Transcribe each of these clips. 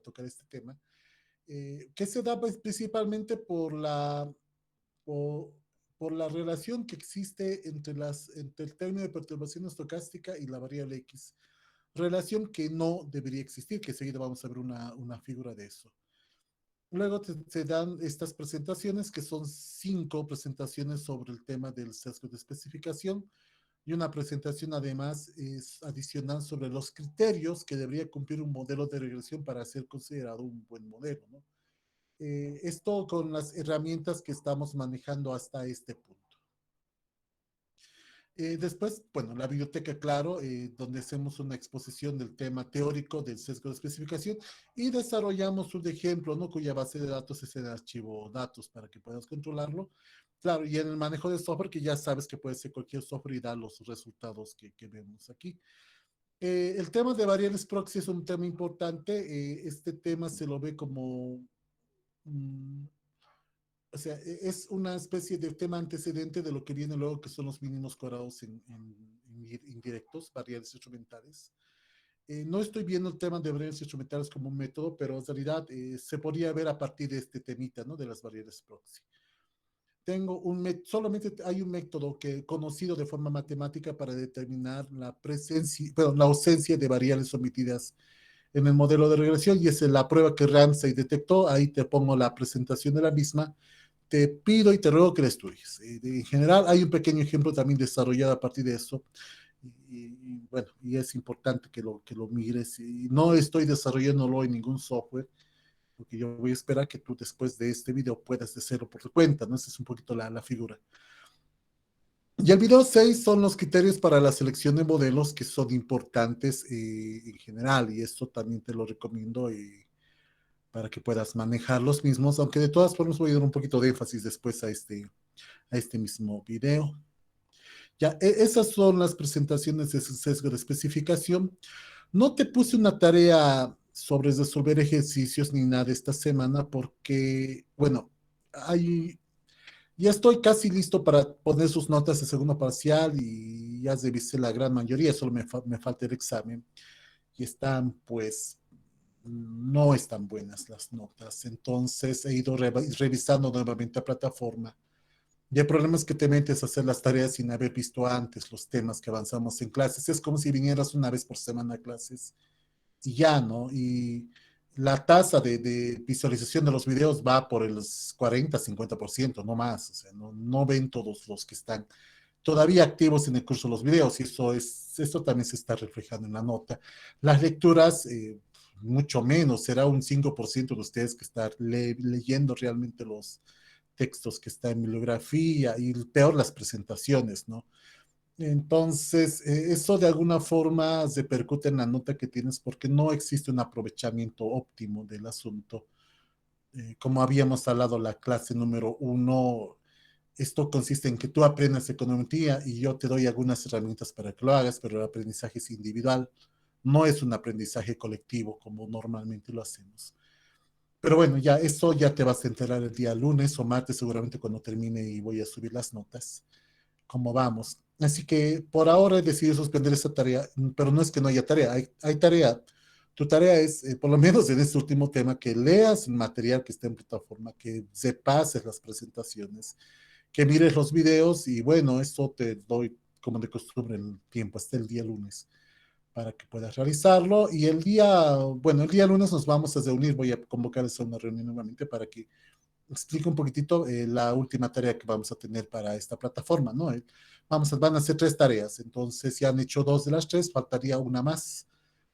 tocar este tema, que se da pues, principalmente por, por la relación que existe entre el término de perturbación estocástica y la variable X. Relación que no debería existir, que enseguida vamos a ver una figura de eso. Luego se dan estas presentaciones, que son 5 presentaciones sobre el tema del sesgo de especificación, y una presentación además es adicional sobre los criterios que debería cumplir un modelo de regresión para ser considerado un buen modelo, ¿no? Esto con las herramientas que estamos manejando hasta este punto. Después, bueno, la biblioteca, claro, donde hacemos una exposición del tema teórico del sesgo de especificación y desarrollamos un ejemplo, ¿no? Cuya base de datos es el archivo datos para que puedas controlarlo. Claro, y en el manejo de software, que ya sabes que puede ser cualquier software y da los resultados que vemos aquí. El tema de variables proxy es un tema importante. Este tema se lo ve como mm, o sea, es una especie de tema antecedente de lo que viene luego, que son los mínimos cuadrados en indirectos, variables instrumentales. No estoy viendo el tema de variables instrumentales como un método, pero en realidad se podría ver a partir de este temita, ¿no? De las variables proxy. Solamente hay un método que conocido de forma matemática para determinar la presencia, perdón, la ausencia de variables omitidas en el modelo de regresión, y es la prueba que Ramsey detectó. Ahí te pongo la presentación de la misma. Te pido y te ruego que la estudies. En general, hay un pequeño ejemplo también desarrollado a partir de eso. Bueno, y es importante que lo mires. Y no estoy desarrollándolo en ningún software, porque yo voy a esperar que tú después de este video puedas hacerlo por tu cuenta, ¿no? Esa es un poquito la figura. Y el video 6 son los criterios para la selección de modelos, que son importantes en general, y esto también te lo recomiendo para que puedas manejar los mismos, aunque de todas formas voy a dar un poquito de énfasis después a este mismo video. Ya, esas son las presentaciones de su sesgo de especificación. No te puse una tarea sobre resolver ejercicios ni nada esta semana porque, bueno, hay, ya estoy casi listo para poner sus notas de segundo parcial y ya revisé la gran mayoría, solo me falta el examen y están, pues, no están buenas las notas. Entonces he ido revisando nuevamente la plataforma. Y el problema es que te metes a hacer las tareas sin haber visto antes los temas que avanzamos en clases. Es como si vinieras una vez por semana a clases y ya, ¿no? Y la tasa de visualización de los videos va por el 40-50%, no más. O sea, no ven todos los que están todavía activos en el curso los videos, y eso también se está reflejando en la nota. Las lecturas, mucho menos, será un 5% de ustedes que están leyendo realmente los textos que están en bibliografía, y peor las presentaciones, ¿no? Entonces, eso de alguna forma repercute en la nota que tienes, porque no existe un aprovechamiento óptimo del asunto. Como habíamos hablado la clase número 1, esto consiste en que tú aprendas econometría y yo te doy algunas herramientas para que lo hagas, pero el aprendizaje es individual, no es un aprendizaje colectivo como normalmente lo hacemos. Pero bueno, ya eso ya te vas a enterar el día lunes o martes, seguramente cuando termine y voy a subir las notas, cómo vamos. Así que por ahora he decidido suspender esta tarea, pero no es que no haya tarea, hay tarea. Tu tarea es, por lo menos en este último tema, que leas el material que está en plataforma, que sepas las presentaciones, que mires los videos, y bueno, eso te doy como de costumbre el tiempo hasta el día lunes para que puedas realizarlo. Y el día lunes nos vamos a reunir, voy a convocarles a una reunión nuevamente para que explique un poquitito la última tarea que vamos a tener para esta plataforma, ¿no? Van a ser 3 tareas, entonces ya han hecho 2 de las 3, faltaría una más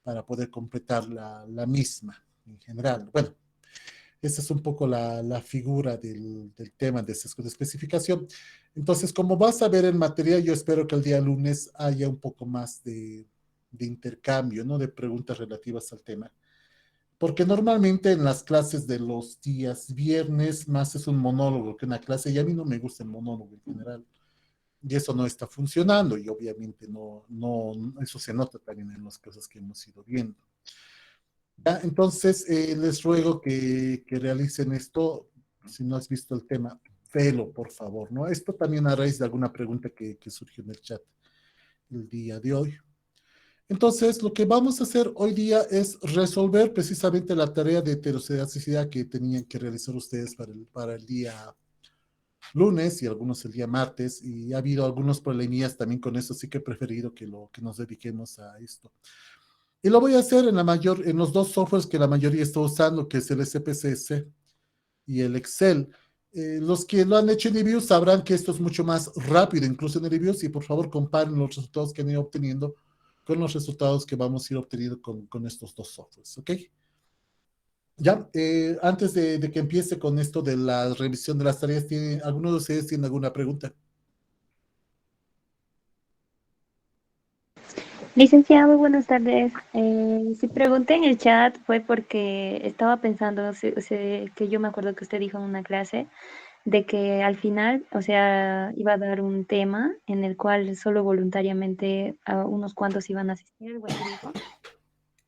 para poder completar la misma en general. Bueno, esa es un poco la figura del tema de sesgo de especificación. Entonces, como vas a ver en materia, yo espero que el día lunes haya un poco más de intercambio, ¿no? De preguntas relativas al tema. Porque normalmente en las clases de los días viernes más es un monólogo que una clase, y a mí no me gusta el monólogo en general. Y eso no está funcionando, y obviamente eso se nota también en las cosas que hemos ido viendo. ¿Ya? Entonces, les ruego que realicen esto. Si no has visto el tema, velo, por favor, ¿no? Esto también a raíz de alguna pregunta que surgió en el chat el día de hoy. Entonces, lo que vamos a hacer hoy día es resolver precisamente la tarea de heteroscedasticidad que tenían que realizar ustedes para el día lunes y algunos el día martes, y ha habido algunos problemillas también con eso, así que he preferido que nos dediquemos a esto. Y lo voy a hacer en los dos softwares que la mayoría está usando, que es el SPSS y el Excel. Los que lo han hecho en reviews sabrán que esto es mucho más rápido, incluso en reviews, y por favor comparen los resultados que han ido obteniendo con los resultados que vamos a ir obteniendo con estos dos softwares, ¿ok? Ya, antes de que empiece con esto de la revisión de las tareas, ¿alguno de ustedes tiene alguna pregunta? Licenciado, buenas tardes. Si pregunté en el chat fue porque estaba pensando, que yo me acuerdo que usted dijo en una clase de que al final, o sea, iba a dar un tema en el cual solo voluntariamente unos cuantos iban a asistir, algo así dijo,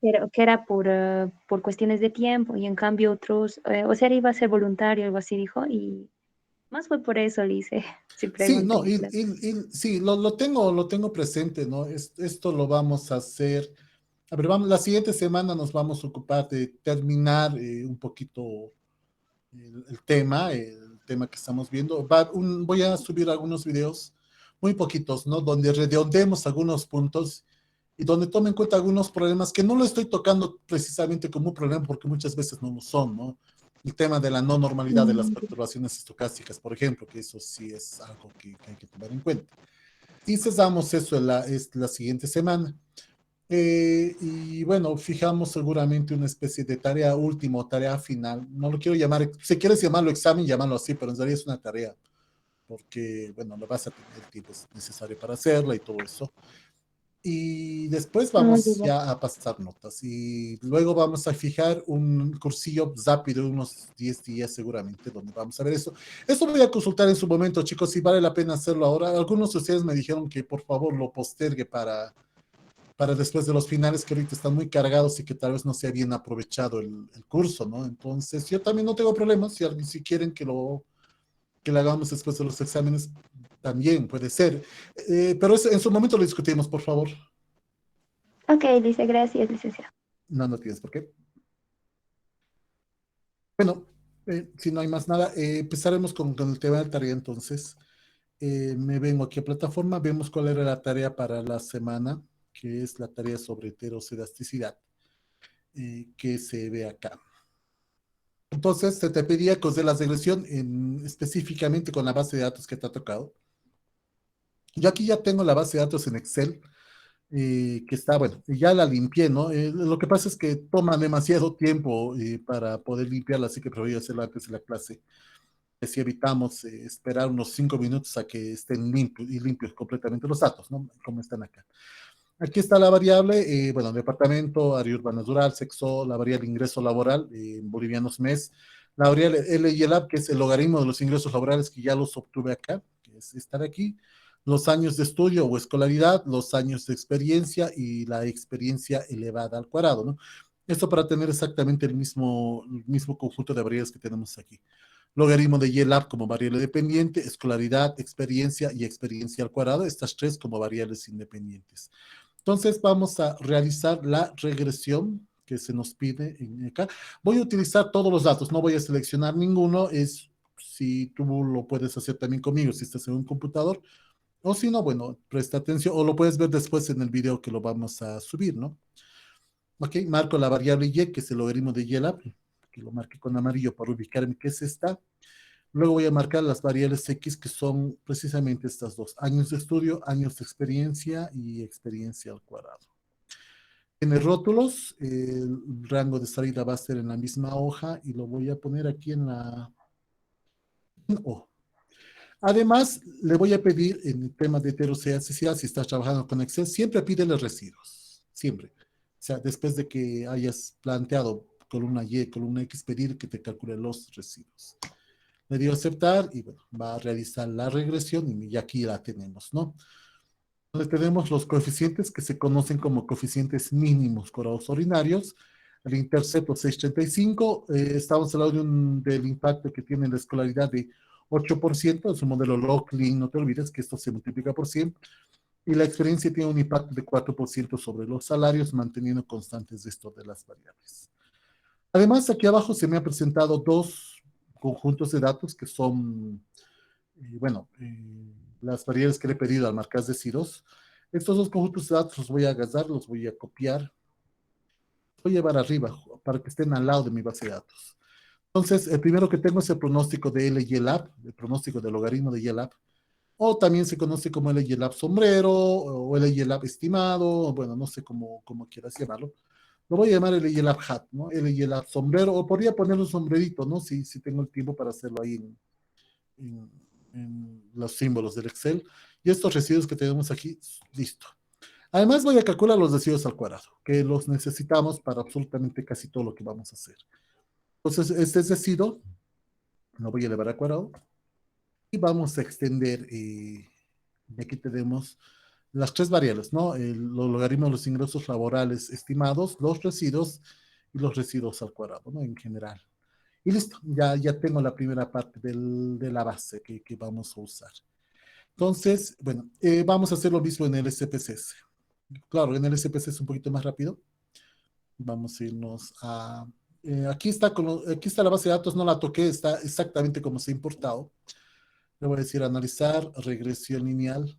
pero que era por cuestiones de tiempo y en cambio otros, o sea, iba a ser voluntario, algo así dijo, y más fue por eso, le hice, si Sí, pregunté no, en la clase. sí, lo tengo presente, ¿no? Esto lo vamos a hacer. A ver, la siguiente semana nos vamos a ocupar de terminar un poquito el tema que estamos viendo. Voy a subir algunos videos, muy poquitos, ¿no? Donde redondeemos algunos puntos y donde tome en cuenta algunos problemas que no lo estoy tocando precisamente como un problema porque muchas veces no lo son, ¿no? El tema de la no normalidad de las Mm, perturbaciones estocásticas, por ejemplo, que eso sí es algo que hay que tomar en cuenta. Y cesamos eso es la siguiente semana. Y bueno, fijamos seguramente una especie de tarea última o tarea final. No lo quiero llamar, si quieres llamarlo examen, llámalo así, pero en realidad es una tarea, porque, bueno, lo vas a tener el tiempo necesario para hacerla y todo eso. Y después vamos ya. ya a pasar notas. Y luego vamos a fijar un cursillo rápido, unos 10 días seguramente, donde vamos a ver eso. Eso voy a consultar en su momento, chicos, si vale la pena hacerlo ahora. Algunos de ustedes me dijeron que por favor lo postergue para después de los finales que ahorita están muy cargados y que tal vez no se ha bien aprovechado el curso, ¿no? Entonces, yo también no tengo problemas, si quieren que lo hagamos después de los exámenes, también puede ser. Pero eso, en su momento lo discutimos, por favor. Ok, dice, gracias, licenciado. No, no tienes por qué. Bueno, si no hay más nada, empezaremos con el tema de tarea entonces. Me vengo aquí a plataforma, vemos cuál era la tarea para la semana, que es la tarea sobre heterocedasticidad, que se ve acá. Entonces, se te pedía que de la regresión específicamente con la base de datos que te ha tocado. Yo aquí ya tengo la base de datos en Excel, que está, bueno, ya la limpié, ¿no? Lo que pasa es que toma demasiado tiempo para poder limpiarla, así que prefiero hacerlo antes de la clase. Si evitamos esperar unos 5 minutos a que estén limpios completamente los datos, ¿no? Como están acá. Aquí está la variable, bueno, departamento, área urbana rural, sexo, la variable ingreso laboral, bolivianos mes, la variable L y el AP, que es el logaritmo de los ingresos laborales que ya los obtuve acá, que es esta de aquí, los años de estudio o escolaridad, los años de experiencia y la experiencia elevada al cuadrado, ¿no? Esto para tener exactamente el mismo conjunto de variables que tenemos aquí. Logaritmo de YLAB como variable dependiente, escolaridad, experiencia y experiencia al cuadrado, estas tres como variables independientes. Entonces vamos a realizar la regresión que se nos pide en acá. Voy a utilizar todos los datos, no voy a seleccionar ninguno, es si tú lo puedes hacer también conmigo, si estás en un computador, o si no, bueno, presta atención, o lo puedes ver después en el video que lo vamos a subir, ¿no? Ok, marco la variable y, que es el logaritmo de y-lab, que lo marqué con amarillo para ubicarme que es esta. Luego voy a marcar las variables X, que son precisamente estas dos, años de estudio, años de experiencia y experiencia al cuadrado. Tiene rótulos, el rango de salida va a ser en la misma hoja y lo voy a poner aquí en la O. Además, le voy a pedir en el tema de heterocedasticidad, si estás trabajando con Excel, siempre pídele residuos, siempre. O sea, después de que hayas planteado columna Y, columna X, pedir que te calcule los residuos. Le dio aceptar y bueno, va a realizar la regresión y aquí la tenemos, ¿no? Donde tenemos los coeficientes que se conocen como coeficientes mínimos corados ordinarios. El intercepto 635, estamos hablando del impacto que tiene la escolaridad de 8%, es un modelo Lockley, no te olvides que esto se multiplica por 100. y la experiencia tiene un impacto de 4% sobre los salarios, manteniendo constantes esto de las variables. Además, aquí abajo se me han presentado dos conjuntos de datos que son, bueno, las variables que le he pedido al marcas de ceros. Estos dos conjuntos de datos los voy a agarrar, los voy a copiar, voy a llevar arriba para que estén al lado de mi base de datos. Entonces, el primero que tengo es el pronóstico de LYLAB, el pronóstico del logaritmo de YLAB, o también se conoce como LYLAB sombrero o LYLAB estimado, bueno, no sé cómo quieras llamarlo. Lo voy a llamar LYLAB hat, ¿no? LYLAB sombrero, o podría ponerle un sombrerito, ¿no? Si tengo el tiempo para hacerlo ahí en, en los símbolos del Excel. Y estos residuos que tenemos aquí, listo. Además voy a calcular los residuos al cuadrado, que los necesitamos para absolutamente casi todo lo que vamos a hacer. Entonces, este es residuo, lo voy a elevar al cuadrado, y vamos a extender, y aquí tenemos las tres variables, ¿no? El logaritmo de los ingresos laborales estimados, los residuos y los residuos al cuadrado, ¿no? En general. Y listo, ya tengo la primera parte de la base que vamos a usar. Entonces, bueno, vamos a hacer lo mismo en el SPSS. Claro, en el SPSS es un poquito más rápido. Vamos a irnos a... aquí está la base de datos, no la toqué, está exactamente como se ha importado. Le voy a decir analizar regresión lineal.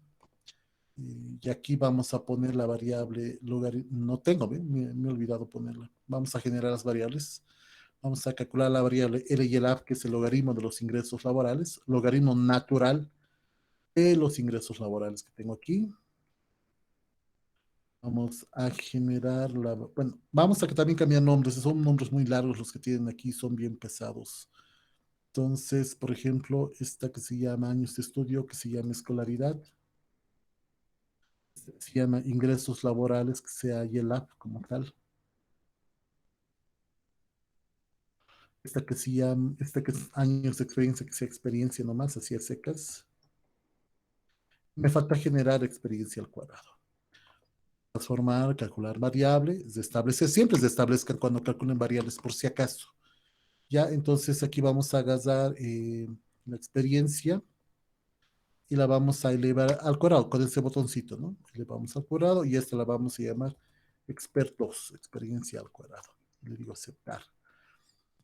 Y aquí vamos a poner la variable logaritmo. No tengo, me he olvidado ponerla. Vamos a generar las variables. Vamos a calcular la variable LYLAB, que es el logaritmo de los ingresos laborales, logaritmo natural de los ingresos laborales que tengo aquí. Vamos a generar la... Bueno, vamos a también cambiar nombres. Son nombres muy largos los que tienen aquí, son bien pesados. Entonces, por ejemplo, esta que se llama años de estudio, que se llama escolaridad, se llama ingresos laborales, que sea YLAB como tal. Esta que es años de experiencia, que sea experiencia nomás, así a secas. Me falta generar experiencia al cuadrado. Transformar, calcular variables, establecer, siempre se establezcan cuando calculen variables por si acaso. Ya, entonces aquí vamos a agarrar la experiencia y la vamos a elevar al cuadrado con ese botoncito, ¿no? Elevamos al cuadrado y esta la vamos a llamar expertos, experiencia al cuadrado. Le digo aceptar.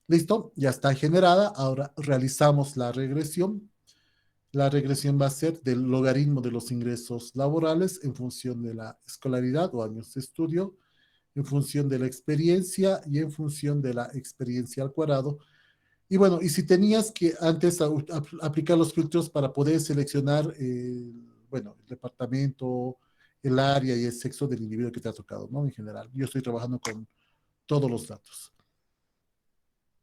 Listo, ya está generada. Ahora realizamos la regresión. La regresión va a ser del logaritmo de los ingresos laborales en función de la escolaridad o años de estudio, en función de la experiencia y en función de la experiencia al cuadrado. Y bueno, y si tenías que antes aplicar los filtros para poder seleccionar, bueno, el departamento, el área y el sexo del individuo que te ha tocado, ¿no? En general, yo estoy trabajando con todos los datos.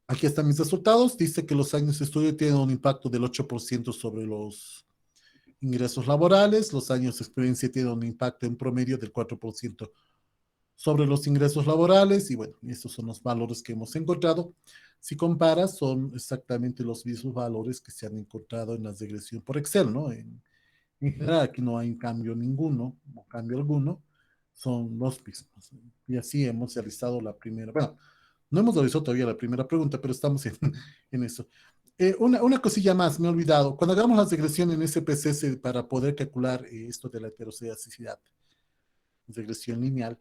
Aquí están mis resultados. Dice que los años de estudio tienen un impacto del 8% sobre los ingresos laborales. Los años de experiencia tienen un impacto en promedio del 4% sobre los ingresos laborales. Y bueno, estos son los valores que hemos encontrado. Si comparas, son exactamente los mismos valores que se han encontrado en la regresión por Excel, ¿no? En general, aquí no hay cambio ninguno, o cambio alguno, son los mismos. Y así hemos realizado la primera, bueno, no hemos realizado todavía la primera pregunta, pero estamos en eso. Una cosilla más, me he olvidado. Cuando hagamos la regresión en SPSS para poder calcular esto de la heterocedacidad, regresión lineal,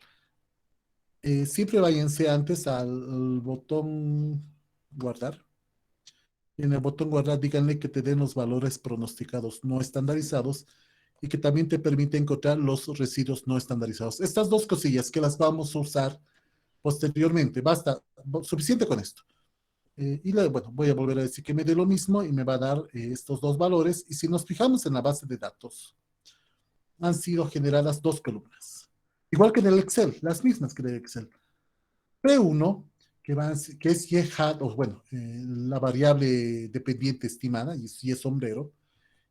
siempre váyanse antes al botón guardar. En el botón guardar, díganle que te den los valores pronosticados no estandarizados y que también te permite encontrar los residuos no estandarizados. Estas dos cosillas que las vamos a usar posteriormente. Basta, suficiente con esto. Bueno, voy a volver a decir que me dé lo mismo y me va a dar estos dos valores. Y si nos fijamos en la base de datos, han sido generadas dos columnas. Igual que en el Excel, las mismas que en el Excel. P1, que es y hat, o bueno, la variable dependiente estimada, y es sombrero,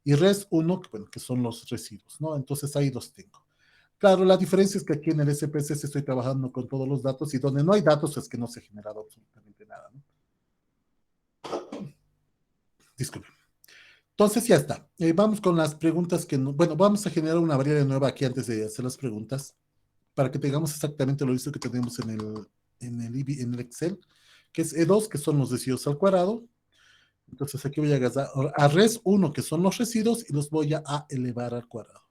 y res1, bueno, que son los residuos, ¿no? Entonces ahí los tengo. Claro, la diferencia es que aquí en el SPSS estoy trabajando con todos los datos y donde no hay datos es que no se ha generado absolutamente nada, ¿no? Disculpen. Entonces ya está. Vamos con las preguntas bueno, vamos a generar una variable nueva aquí antes de hacer las preguntas para que tengamos exactamente lo mismo que tenemos en el Excel, que es E2, que son los residuos al cuadrado. Entonces aquí voy a agarrar a res1, que son los residuos, y los voy a elevar al cuadrado.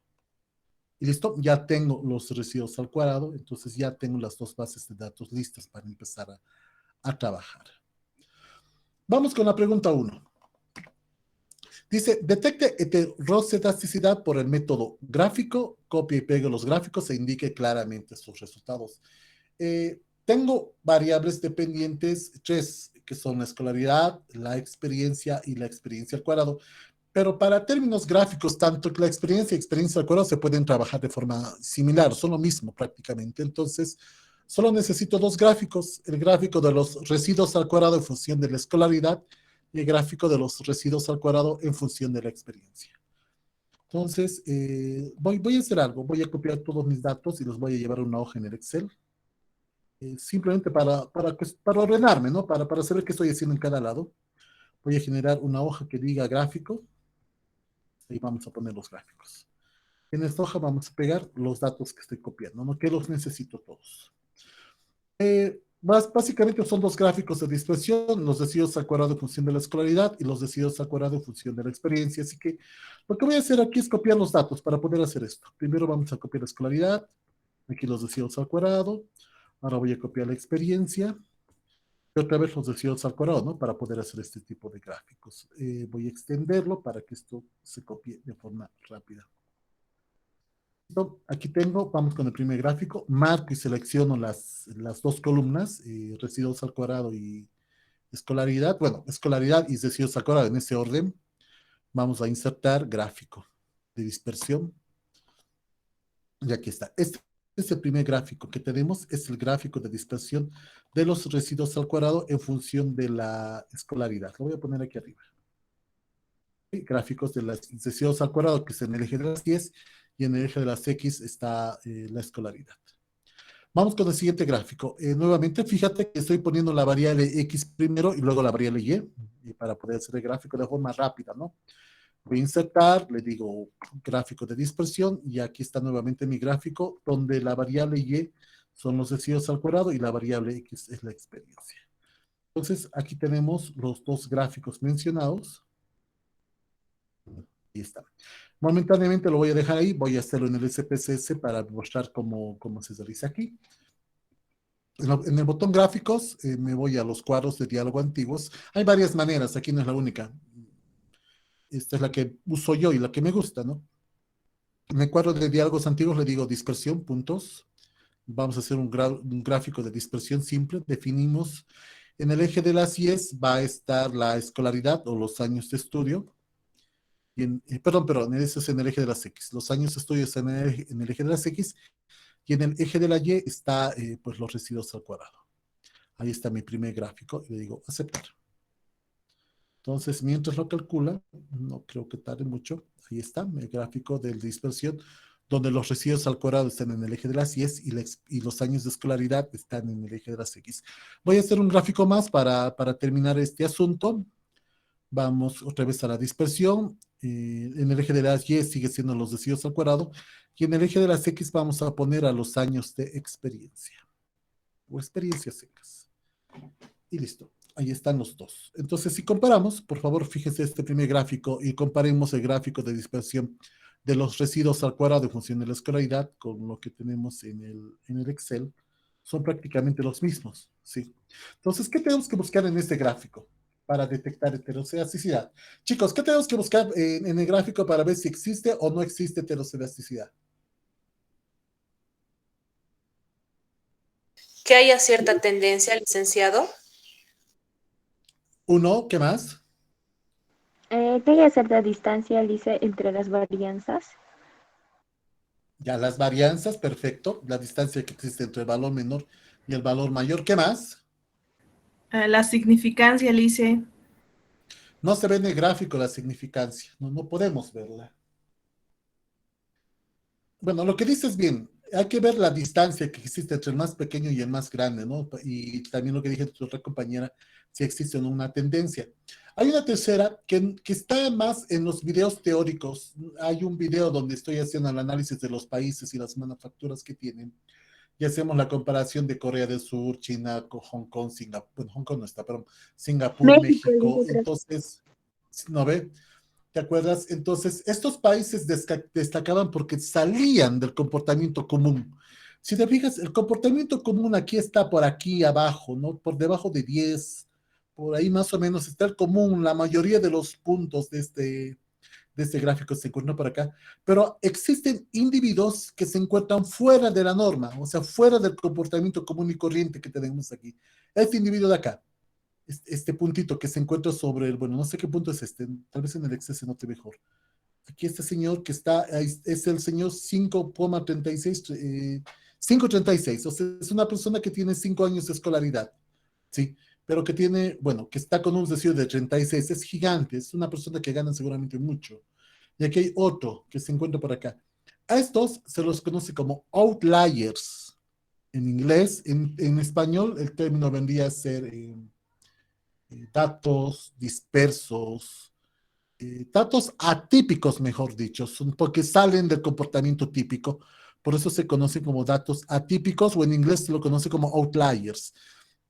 Y listo, ya tengo los residuos al cuadrado, entonces ya tengo las dos bases de datos listas para empezar a trabajar. Vamos con la pregunta 1. Dice, detecte heterocetasticidad por el método gráfico, copie y pegue los gráficos e indique claramente sus resultados. Tengo variables dependientes, 3, que son la escolaridad, la experiencia y la experiencia al cuadrado. Pero para términos gráficos, tanto la experiencia y experiencia al cuadrado se pueden trabajar de forma similar, son lo mismo prácticamente. Entonces, solo necesito dos gráficos, el gráfico de los residuos al cuadrado en función de la escolaridad y el gráfico de los residuos al cuadrado en función de la experiencia. Entonces, voy a hacer algo, voy a copiar todos mis datos y los voy a llevar a una hoja en el Excel, simplemente para ordenarme, ¿no? Para saber qué estoy haciendo en cada lado. Voy a generar una hoja que diga gráfico, y vamos a poner los gráficos. En esta hoja vamos a pegar los datos que estoy copiando, ¿no? Que los necesito todos. Básicamente son dos gráficos de dispersión, los residuos al cuadrado en función de la escolaridad y los residuos al cuadrado en función de la experiencia. Así que lo que voy a hacer aquí es copiar los datos para poder hacer esto. Primero vamos a copiar la escolaridad, aquí los residuos al cuadrado, ahora voy a copiar la experiencia, y otra vez los residuos al cuadrado, ¿no? Para poder hacer este tipo de gráficos. Voy a extenderlo para que esto se copie de forma rápida. Aquí tengo, vamos con el primer gráfico, marco y selecciono las dos columnas, residuos al cuadrado y escolaridad, bueno, escolaridad y residuos al cuadrado en ese orden. Vamos a insertar gráfico de dispersión. Y aquí está. Este es el primer gráfico que tenemos, es el gráfico de dispersión de los residuos al cuadrado en función de la escolaridad. Lo voy a poner aquí arriba. Gráficos de los residuos al cuadrado, que es en el eje de las 10, y en el eje de las X está la escolaridad. Vamos con el siguiente gráfico. Nuevamente, fíjate que estoy poniendo la variable X primero y luego la variable Y para poder hacer el gráfico de forma rápida, ¿no? Voy a insertar, le digo gráfico de dispersión y aquí está nuevamente mi gráfico donde la variable Y son los residuos al cuadrado y la variable X es la experiencia. Entonces, aquí tenemos los dos gráficos mencionados. Ahí está. Momentáneamente lo voy a dejar ahí, voy a hacerlo en el SPSS para mostrar cómo se realiza aquí. En el botón gráficos me voy a los cuadros de diálogo antiguos. Hay varias maneras, aquí no es la única. Esta es la que uso yo y la que me gusta, ¿no? En el cuadro de diálogos antiguos le digo dispersión, puntos. Vamos a hacer un gráfico de dispersión simple. Definimos en el eje de las Y's va a estar la escolaridad o los años de estudio. Perdón, eso es en el eje de las X. Los años de estudio están en el eje de las X y en el eje de la Y está pues los residuos al cuadrado. Ahí está mi primer gráfico y le digo aceptar. Entonces, mientras lo calcula, no creo que tarde mucho, ahí está el gráfico de dispersión, donde los residuos al cuadrado están en el eje de las Y y los años de escolaridad están en el eje de las X. Voy a hacer un gráfico más para terminar este asunto. Vamos otra vez a la dispersión. En el eje de las Y sigue siendo los residuos al cuadrado. Y en el eje de las X vamos a poner a los años de experiencia. O experiencias secas. Y listo. Ahí están los dos. Entonces, si comparamos, por favor, fíjense este primer gráfico y comparemos el gráfico de dispersión de los residuos al cuadrado en función de la escolaridad con lo que tenemos en el Excel. Son prácticamente los mismos, ¿sí? Entonces, ¿qué tenemos que buscar en este gráfico para detectar heterocelasticidad? Chicos, ¿qué tenemos que buscar en el gráfico para ver si existe o no existe heterocelasticidad? Que haya cierta tendencia, licenciado. Uno, ¿qué más? ¿Qué hay que hacer de distancia, Alice, entre las varianzas? Ya las varianzas, perfecto. La distancia que existe entre el valor menor y el valor mayor. ¿Qué más? La significancia, Lice. No se ve en el gráfico la significancia. No podemos verla. Bueno, lo que dices bien. Hay que ver la distancia que existe entre el más pequeño y el más grande, ¿no? Y también lo que dije tu otra compañera, si existe o no una tendencia. Hay una tercera que está más en los videos teóricos. Hay un video donde estoy haciendo el análisis de los países y las manufacturas que tienen. Y hacemos la comparación de Corea del Sur, China, Hong Kong, Singapur, bueno, Hong Kong no está, pero Singapur, México, México. dice, creo. Entonces, ¿no ve? ¿Te acuerdas? Entonces, estos países destacaban porque salían del comportamiento común. Si te fijas, el comportamiento común aquí está por aquí abajo, ¿no? Por debajo de 10, por ahí más o menos está el común, la mayoría de los puntos de este gráfico se encuentran por acá, pero existen individuos que se encuentran fuera de la norma, o sea, fuera del comportamiento común y corriente que tenemos aquí. Este individuo de acá, este puntito que se encuentra sobre el, bueno, no sé qué punto es este, tal vez en el Excel se note mejor. Aquí este señor que está, es el señor 5,36, 5,36, o sea, es una persona que tiene 5 años de escolaridad, ¿sí? Pero que tiene, bueno, que está con un deseo de 36, es gigante, es una persona que gana seguramente mucho. Y aquí hay otro que se encuentra por acá. A estos se los conoce como outliers en inglés. En español el término vendría a ser datos dispersos, datos atípicos, mejor dicho, porque salen del comportamiento típico. Por eso se conocen como datos atípicos o en inglés se lo conoce como outliers.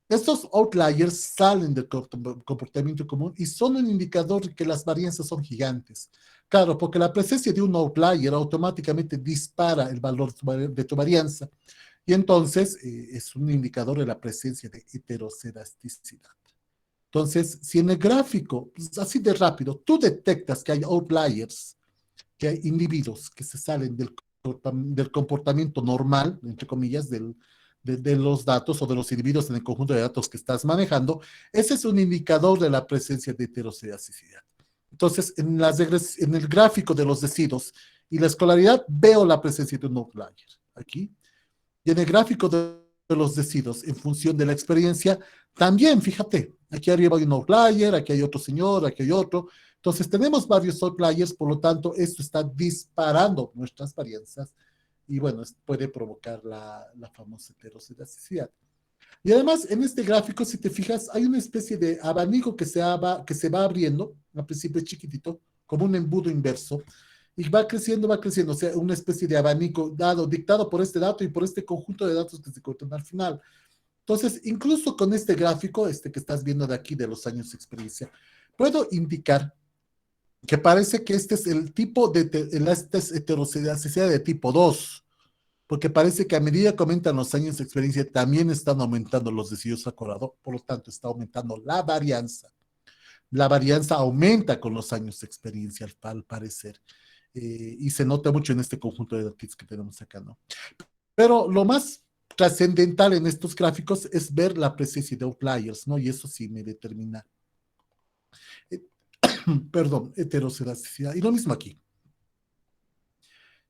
Estos outliers salen del comportamiento común y son un indicador de que las varianzas son gigantes. Claro, porque la presencia de un outlier automáticamente dispara el valor de tu varianza y entonces es un indicador de la presencia de heterocedasticidad. Entonces, si en el gráfico, pues, así de rápido, tú detectas que hay outliers, que hay individuos que se salen del comportamiento normal, entre comillas, de los datos o de los individuos en el conjunto de datos que estás manejando, ese es un indicador de la presencia de heterocedasticidad. Entonces, en el gráfico de los decidos y la escolaridad, veo la presencia de un outlier aquí. Y en el gráfico de los decidos, en función de la experiencia, también, fíjate, aquí arriba hay un outlier, aquí hay otro señor, aquí hay otro. Entonces tenemos varios outliers, por lo tanto, esto está disparando nuestras varianzas y bueno, puede provocar la famosa heterocedasticidad. Y además, en este gráfico, si te fijas, hay una especie de abanico que se va abriendo, al principio es chiquitito, como un embudo inverso, y va creciendo, o sea, una especie de abanico dictado por este dato y por este conjunto de datos que se cortan al final. Entonces, incluso con este gráfico, este que estás viendo de aquí de los años de experiencia, puedo indicar que parece que este es el tipo esta es heterocedasticidad de tipo 2, porque parece que a medida que aumentan los años de experiencia, también están aumentando los desvíos acordado, por lo tanto, está aumentando la varianza. La varianza aumenta con los años de experiencia, al parecer. Y se nota mucho en este conjunto de datos que tenemos acá, ¿no? Pero lo más trascendental en estos gráficos es ver la presencia de outliers, ¿no? Y eso sí me determina, eh, perdón, heterocedasticidad. Y lo mismo aquí.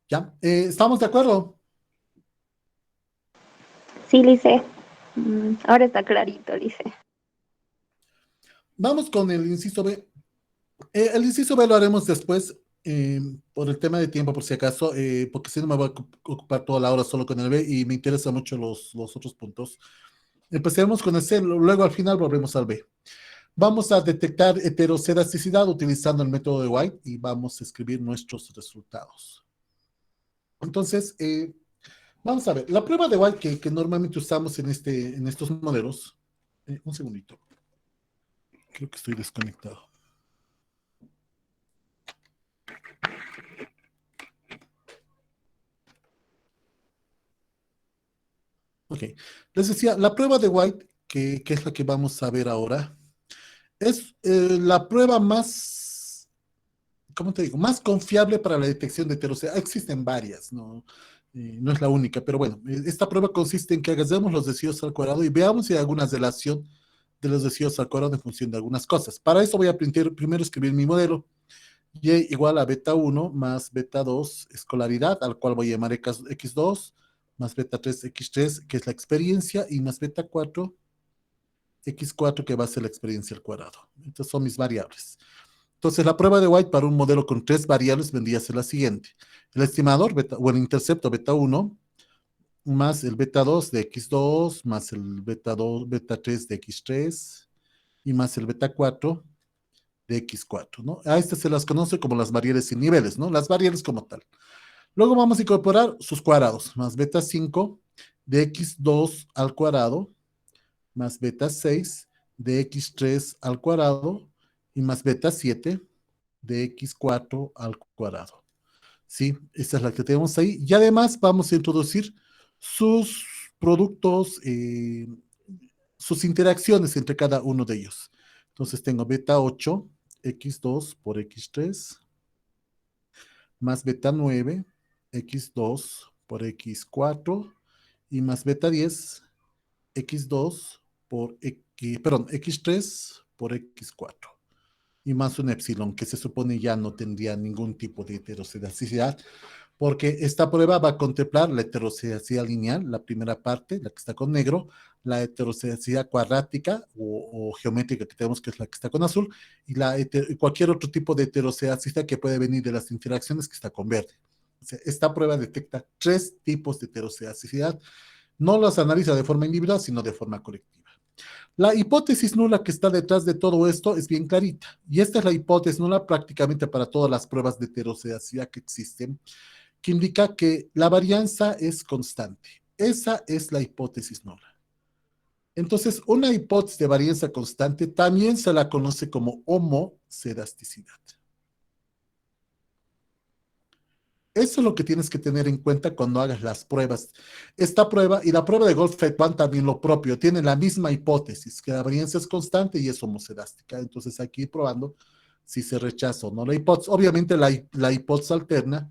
¿Ya? ¿Estamos de acuerdo? Sí, Lice. Ahora está clarito, Lice. Vamos con el inciso B. El inciso B lo haremos después, por el tema de tiempo, por si acaso, porque si no me voy a ocupar toda la hora solo con el B y me interesan mucho los otros puntos. Empezaremos con el C, luego al final volvemos al B. Vamos a detectar heterocedasticidad utilizando el método de White y vamos a escribir nuestros resultados. Entonces, vamos a ver, la prueba de White que normalmente usamos en estos modelos, un segundito, creo que estoy desconectado. Ok, les decía, la prueba de White, que es la que vamos a ver ahora, es la prueba más, ¿cómo te digo? Más confiable para la detección de heterocedasticidad. Existen varias, ¿no? No es la única, pero bueno, esta prueba consiste en que hagamos los desvíos al cuadrado y veamos si hay alguna relación de los desvíos al cuadrado en función de algunas cosas. Para eso voy a primero escribir mi modelo. Y igual a beta 1 más beta 2 escolaridad, al cual voy a llamar x2, más beta 3 x3, que es la experiencia, y más beta 4 x4, que va a ser la experiencia al cuadrado. Estas son mis variables. Entonces, la prueba de White para un modelo con 3 variables vendría a ser la siguiente. El estimador, o el intercepto beta 1, más el beta 2 de x2, más el beta 2, beta 3 de x3, y más el beta 4 de x4, ¿no? A estas se las conoce como las variables sin niveles, ¿no? Las variables como tal. Luego vamos a incorporar sus cuadrados, más beta 5 de x2 al cuadrado, más beta 6 de x3 al cuadrado, y más beta 7 de x4 al cuadrado. ¿Sí? Esta es la que tenemos ahí. Y además vamos a introducir sus productos, sus interacciones entre cada uno de ellos. Entonces tengo beta 8, x2 por x3, más beta 9, x2 por x4, y más beta 10, x2 por x, perdón, x3 por x4. Y más un epsilon, que se supone ya no tendría ningún tipo de heteroscedasticidad, porque esta prueba va a contemplar la heteroscedacidad lineal, la primera parte, la que está con negro, la heteroscedacidad cuadrática o geométrica que tenemos, que es la que está con azul, y cualquier otro tipo de heteroscedacidad que puede venir de las interacciones, que está con verde. O sea, esta prueba detecta 3 tipos de heteroscedacidad, no las analiza de forma individual, sino de forma colectiva. La hipótesis nula que está detrás de todo esto es bien clarita, y esta es la hipótesis nula prácticamente para todas las pruebas de heteroscedacidad que existen, que indica que la varianza es constante. Esa es la hipótesis nula. Entonces, una hipótesis de varianza constante también se la conoce como homocedasticidad. Eso es lo que tienes que tener en cuenta cuando hagas las pruebas. Esta prueba y la prueba de Goldfeld-Quandt también lo propio, tienen la misma hipótesis, que la varianza es constante y es homocedástica. Entonces, aquí probando si se rechaza o no la hipótesis. Obviamente, la hipótesis alterna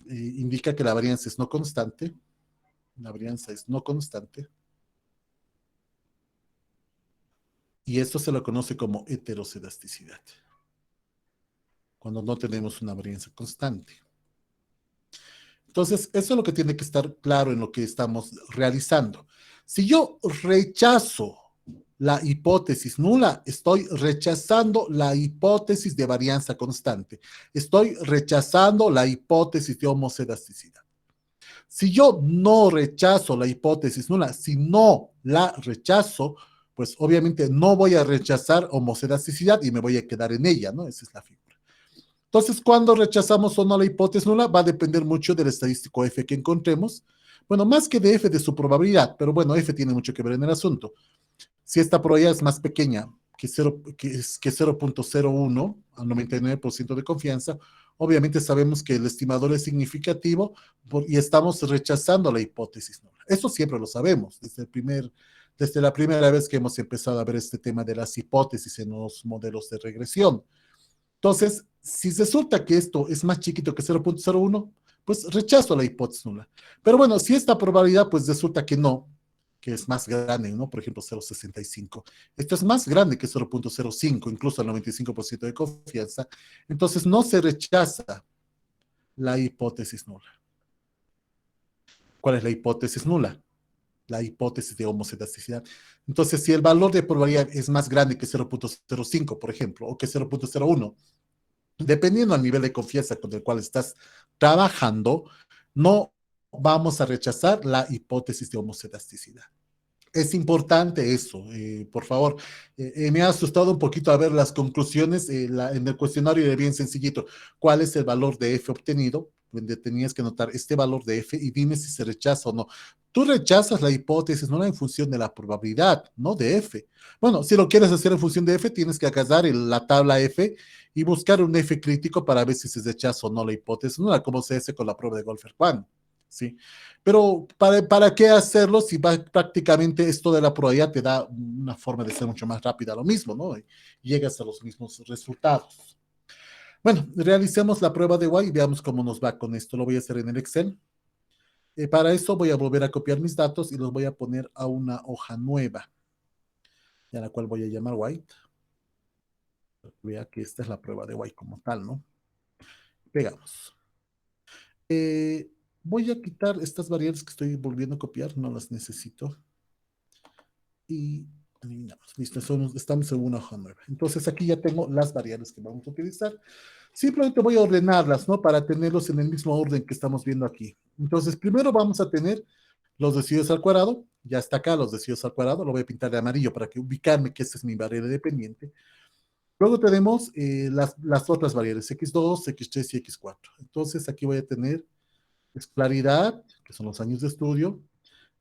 indica que la varianza es no constante. La varianza es no constante. Y esto se lo conoce como heteroscedasticidad, cuando no tenemos una varianza constante. Entonces, eso es lo que tiene que estar claro en lo que estamos realizando. Si yo rechazo la hipótesis nula, estoy rechazando la hipótesis de varianza constante. Estoy rechazando la hipótesis de homocedasticidad. Si yo no rechazo la hipótesis nula, si no la rechazo, pues obviamente no voy a rechazar homocedasticidad y me voy a quedar en ella, ¿no? Esa es la figura. Entonces, cuando rechazamos o no la hipótesis nula, va a depender mucho del estadístico F que encontremos. Bueno, más que de F, de su probabilidad, pero bueno, F tiene mucho que ver en el asunto. Si esta probabilidad es más pequeña que 0.01 al 99% de confianza, obviamente sabemos que el estimador es significativo y estamos rechazando la hipótesis nula. Eso siempre lo sabemos desde la primera vez que hemos empezado a ver este tema de las hipótesis en los modelos de regresión. Entonces, si resulta que esto es más chiquito que 0.01, pues rechazo la hipótesis nula. Pero bueno, si esta probabilidad pues resulta que no, que es más grande, ¿no? Por ejemplo, 0.65. Esto es más grande que 0.05, incluso al 95% de confianza. Entonces, no se rechaza la hipótesis nula. ¿Cuál es la hipótesis nula? La hipótesis de homocedasticidad. Entonces, si el valor de probabilidad es más grande que 0.05, por ejemplo, o que 0.01, dependiendo del nivel de confianza con el cual estás trabajando, no vamos a rechazar la hipótesis de homocedasticidad. Es importante eso, por favor. Me ha asustado un poquito a ver las conclusiones en el cuestionario era bien sencillito. ¿Cuál es el valor de F obtenido? Donde tenías que anotar este valor de F y dime si se rechaza o no. Tú rechazas la hipótesis, no en función de la probabilidad, no de F. Bueno, si lo quieres hacer en función de F, tienes que agarrar la tabla F y buscar un F crítico para ver si se rechaza o no la hipótesis, no como se hace con la prueba de Goldfeld-Quandt, ¿sí? Pero ¿para qué hacerlo si prácticamente esto de la probabilidad te da una forma de ser mucho más rápida, lo mismo, ¿no? Y llegas a los mismos resultados. Bueno, realicemos la prueba de Y y veamos cómo nos va con esto. Lo voy a hacer en el Excel. Para eso voy a volver a copiar mis datos y los voy a poner a una hoja nueva, a la cual voy a llamar White. Vea que esta es la prueba de Y como tal, ¿no? Pegamos. Voy a quitar estas variables que estoy volviendo a copiar, no las necesito. Y eliminamos. Listo, estamos en una hoja nueva. Entonces aquí ya tengo las variables que vamos a utilizar. Simplemente voy a ordenarlas, ¿no? Para tenerlos en el mismo orden que estamos viendo aquí. Entonces primero vamos a tener los decididos al cuadrado. Ya está acá los decididos al cuadrado. Lo voy a pintar de amarillo para que ubicarme que esta es mi variable dependiente. Luego tenemos las otras variables, x2, x3 y x4. Entonces aquí voy a tener escolaridad, que son los años de estudio,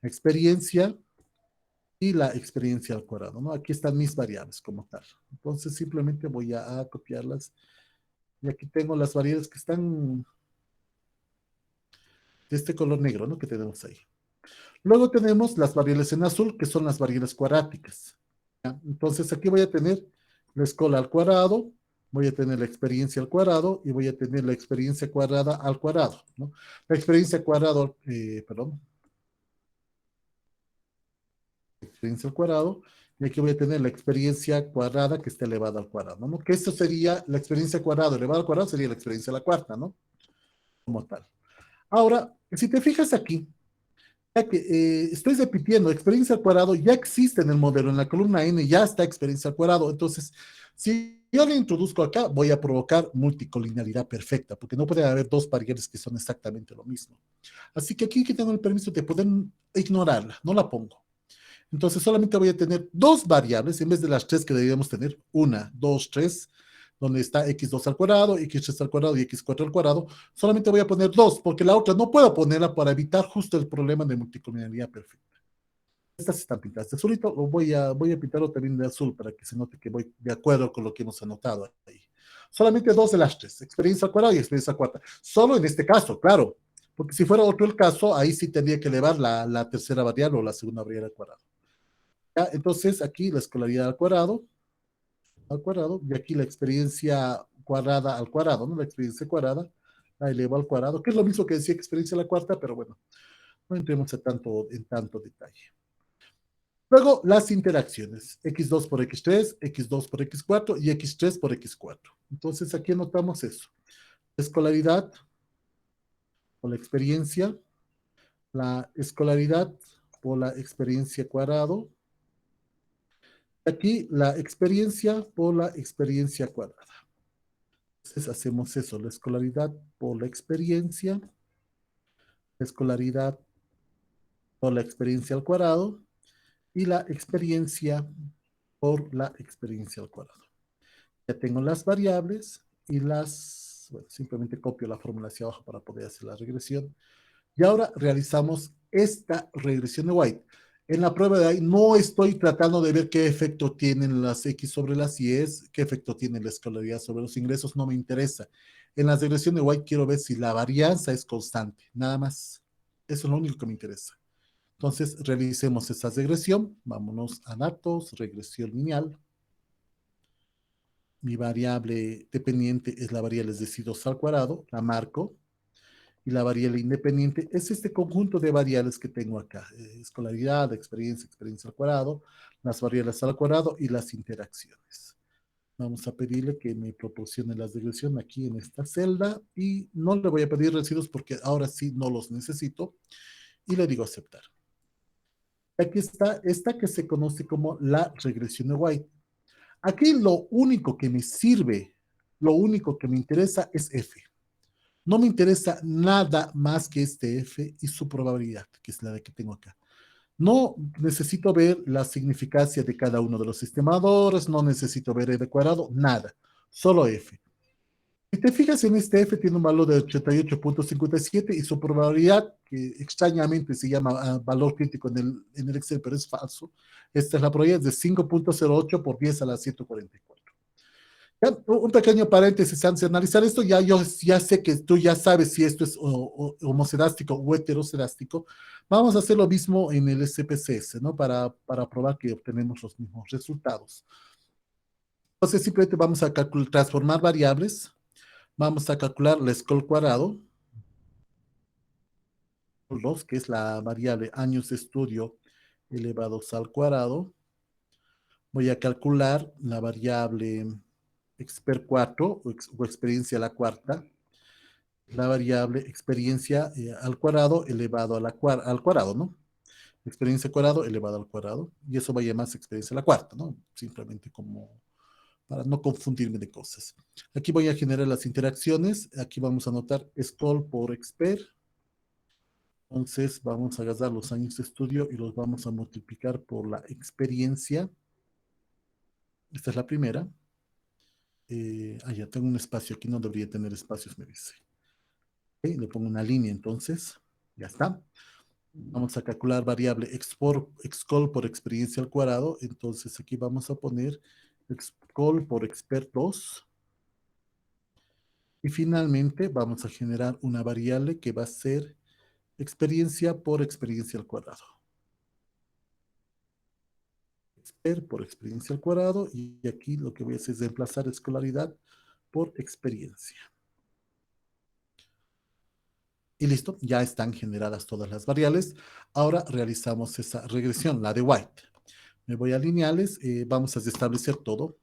experiencia, y la experiencia al cuadrado, ¿no? Aquí están mis variables como tal. Entonces simplemente voy a copiarlas Y aquí tengo las variables que están de este color negro, ¿no? Que tenemos ahí. Luego tenemos las variables en azul, que son las variables cuadráticas. ¿Ya? Entonces aquí voy a tener la escuela al cuadrado, voy a tener la experiencia al cuadrado y voy a tener la experiencia cuadrada al cuadrado, ¿no? La experiencia cuadrado, perdón, experiencia al cuadrado, y aquí voy a tener la experiencia cuadrada que está elevada al cuadrado, ¿no? Que esto sería la experiencia cuadrada elevada al cuadrado, sería la experiencia a la cuarta, ¿no? Como tal. Ahora, si te fijas aquí, ya que estoy repitiendo, experiencia al cuadrado ya existe en el modelo, en la columna N ya está experiencia al cuadrado, entonces, si yo le introduzco acá, voy a provocar multicolinealidad perfecta, porque no puede haber dos variables que son exactamente lo mismo. Así que aquí que tengo el permiso de poder ignorarla, no la pongo. Entonces solamente voy a tener dos variables en vez de las tres que deberíamos tener. Una, dos, tres, donde está x2 al cuadrado, x3 al cuadrado y x4 al cuadrado. Solamente voy a poner dos, porque la otra no puedo ponerla para evitar justo el problema de multicolonialidad perfecta. Estas están pintadas de azulito, o voy a pintarlo también de azul para que se note que voy de acuerdo con lo que hemos anotado ahí. Solamente dos de las tres, experiencia al cuadrado y experiencia al cuarta. Solo en este caso, claro, porque si fuera otro el caso, ahí sí tendría que elevar la tercera variable o la segunda variable al cuadrado. ¿Ya? Entonces, aquí la escolaridad al cuadrado, y aquí la experiencia cuadrada al cuadrado, ¿no? La experiencia cuadrada la elevo al cuadrado, que es lo mismo que decía experiencia a la cuarta, pero bueno, no entremos en tanto detalle. Luego, las interacciones, x2 por x3, x2 por x4 y x3 por x4. Entonces, aquí anotamos eso. Escolaridad por la experiencia, la escolaridad por la experiencia cuadrado, aquí la experiencia por la experiencia cuadrada. Entonces hacemos eso, la escolaridad por la experiencia, la escolaridad por la experiencia al cuadrado y la experiencia por la experiencia al cuadrado. Ya tengo las variables y bueno, simplemente copio la fórmula hacia abajo para poder hacer la regresión. Y ahora realizamos esta regresión de White. En la prueba de ahí no estoy tratando de ver qué efecto tienen las X sobre las Y, qué efecto tiene la escolaridad sobre los ingresos, no me interesa. En la regresión de White quiero ver si la varianza es constante, nada más. Eso es lo único que me interesa. Entonces, realicemos esa regresión. Vámonos a datos, regresión lineal. Mi variable dependiente es la variable es decir, 2 al cuadrado, la marco. Y la variable independiente es este conjunto de variables que tengo acá. Escolaridad, experiencia, experiencia al cuadrado, las variables al cuadrado y las interacciones. Vamos a pedirle que me proporcione la regresión aquí en esta celda y no le voy a pedir residuos porque ahora sí no los necesito y le digo aceptar. Aquí está esta que se conoce como la regresión de White. Aquí lo único que me sirve, lo único que me interesa es F. No me interesa nada más que este F y su probabilidad, que es la de que tengo acá. No necesito ver la significancia de cada uno de los estimadores, no necesito ver el cuadrado, nada, solo F. Si te fijas en este F tiene un valor de 88.57 y su probabilidad, que extrañamente se llama valor crítico en el Excel, pero es falso, esta es la probabilidad de 5.08 por 10 a la 144. Ya, un pequeño paréntesis antes de analizar esto, yo ya sé que tú ya sabes si esto es homocedástico o heterocedástico. Vamos a hacer lo mismo en el SPSS, ¿no? Para probar que obtenemos los mismos resultados. Entonces simplemente vamos a transformar variables. Vamos a calcular la SCOL cuadrado, 2, que es la variable años de estudio elevados al cuadrado. Voy a calcular la variable exper 4 o experiencia a la cuarta, la variable experiencia al cuadrado elevado al cuadrado, ¿no? Experiencia al cuadrado elevado al cuadrado, y eso va a llamarse experiencia a la cuarta, ¿no? Simplemente como para no confundirme de cosas. Aquí voy a generar las interacciones, aquí vamos a anotar SCOL por exper, entonces vamos a agarrar los años de estudio y los vamos a multiplicar por la experiencia. Esta es la primera. Ya tengo un espacio aquí, no debería tener espacios, me dice. Okay, le pongo una línea entonces, ya está. Vamos a calcular variable excol por experiencia al cuadrado, entonces aquí vamos a poner excol por expert 2 Y finalmente vamos a generar una variable que va a ser experiencia por experiencia al cuadrado. Por experiencia al cuadrado, y aquí lo que voy a hacer es reemplazar escolaridad por experiencia. Y listo, ya están generadas todas las variables. Ahora realizamos esa regresión, la de White. Me voy a lineales, vamos a establecer todo.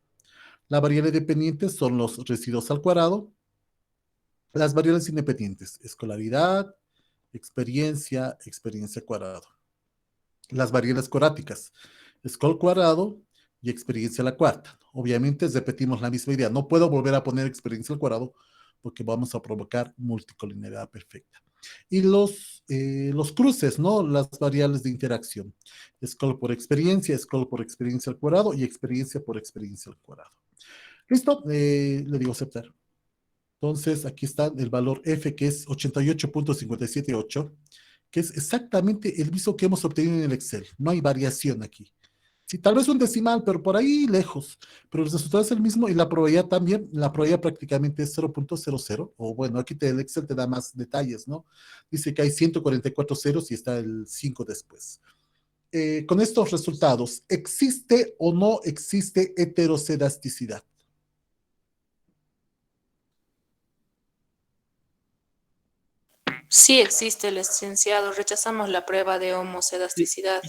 La variable dependiente son los residuos al cuadrado. Las variables independientes, escolaridad, experiencia, experiencia cuadrado. Las variables cuadráticas, scol cuadrado y experiencia a la cuarta. Obviamente repetimos la misma idea. No puedo volver a poner experiencia al cuadrado porque vamos a provocar multicolinearidad perfecta. Y los cruces, ¿no? Las variables de interacción. Scol por experiencia al cuadrado y experiencia por experiencia al cuadrado. Listo, le digo aceptar. Entonces, aquí está el valor F, que es 88.578, que es exactamente el mismo que hemos obtenido en el Excel. No hay variación aquí. Sí, tal vez un decimal, pero por ahí lejos. Pero el resultado es el mismo y la probabilidad también, la probabilidad prácticamente es 0.00, o bueno, aquí el Excel te da más detalles, ¿no? Dice que hay 144 ceros y está el 5 después. Con estos resultados, ¿existe o no existe heterocedasticidad? Sí existe, licenciado. Rechazamos la prueba de homocedasticidad.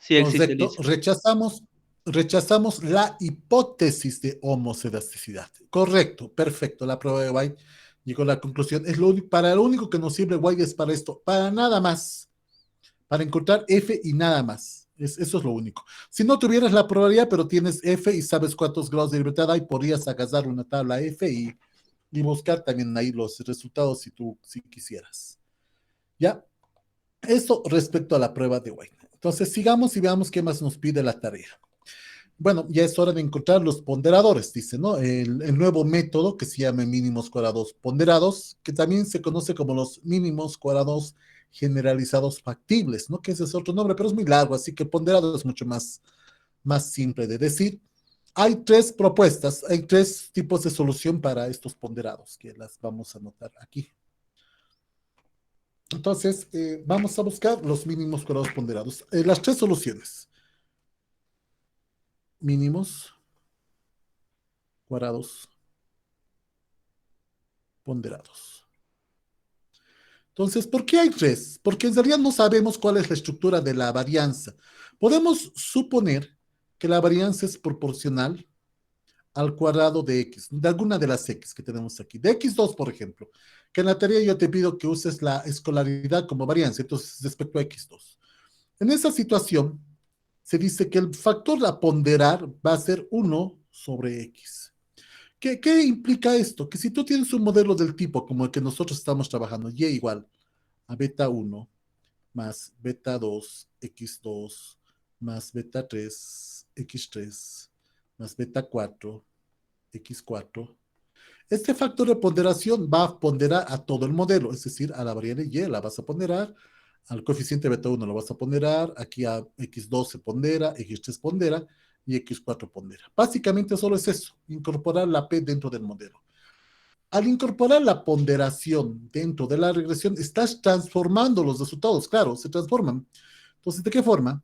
Sí existe, Correcto, Liz. rechazamos la hipótesis de homocedasticidad. Correcto, perfecto. La prueba de White llegó a la conclusión. Es lo único, para lo único que nos sirve White es para esto, para nada más, para encontrar F y nada más. Eso es lo único. Si no tuvieras la probabilidad, pero tienes F y sabes cuántos grados de libertad hay, podrías agarrar una tabla F y buscar también ahí los resultados si quisieras. ¿Ya? Eso respecto a la prueba de White. Entonces, sigamos y veamos qué más nos pide la tarea. Bueno, ya es hora de encontrar los ponderadores, dice, ¿no? El nuevo método que se llama mínimos cuadrados ponderados, que también se conoce como los mínimos cuadrados generalizados factibles, ¿no? Que ese es otro nombre, pero es muy largo, así que ponderado es mucho más simple de decir. Hay tres propuestas, hay tres tipos de solución para estos ponderados, que las vamos a anotar aquí. Entonces, vamos a buscar los mínimos cuadrados ponderados. Las tres soluciones. Mínimos cuadrados ponderados. Entonces, ¿por qué hay tres? Porque en realidad no sabemos cuál es la estructura de la varianza. Podemos suponer que la varianza es proporcional al cuadrado de x, de alguna de las x que tenemos aquí. De x2, por ejemplo, que en la tarea yo te pido que uses la escolaridad como varianza, entonces respecto a x2. En esa situación, se dice que el factor a ponderar va a ser 1 sobre x. ¿Qué implica esto? Que si tú tienes un modelo del tipo como el que nosotros estamos trabajando, y igual a beta 1 más beta 2, x2, más beta 3, x3, más beta 4, x4, este factor de ponderación va a ponderar a todo el modelo, es decir, a la variable y la vas a ponderar, al coeficiente beta 1 lo vas a ponderar, aquí a x2 se pondera, x3 pondera y x4 pondera. Básicamente solo es eso, incorporar la p dentro del modelo. Al incorporar la ponderación dentro de la regresión, estás transformando los resultados, claro, se transforman. Entonces, ¿de qué forma?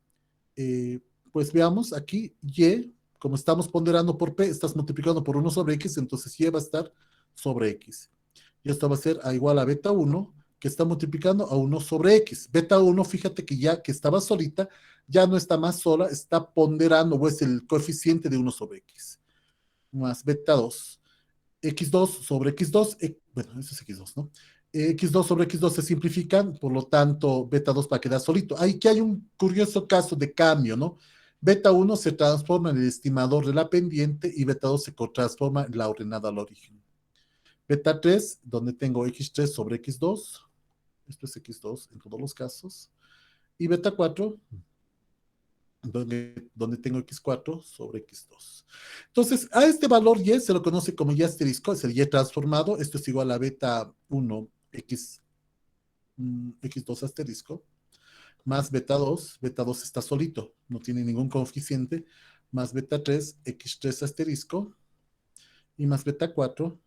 Eh, pues veamos aquí, y, como estamos ponderando por p, estás multiplicando por 1 sobre x, entonces y va a estar sobre x. Y esto va a ser a igual a beta 1, que está multiplicando a 1 sobre x. Beta 1, fíjate que ya que estaba solita, ya no está más sola, está ponderando, o es el coeficiente de 1 sobre x. Más beta 2. X2 sobre X2, bueno, eso es X2, ¿no? X2 sobre X2 se simplifican, por lo tanto, beta 2 va a quedar solito. Aquí hay un curioso caso de cambio, ¿no? Beta 1 se transforma en el estimador de la pendiente y beta 2 se transforma en la ordenada al origen. Beta 3, donde tengo X3 sobre X2, esto es X2 en todos los casos, y beta 4, donde tengo x4 sobre x2. Entonces, a este valor y se lo conoce como y asterisco, es el y transformado. Esto es igual a beta 1 x2 asterisco, más beta 2 está solito, no tiene ningún coeficiente, más beta 3 x3 asterisco, y más beta 4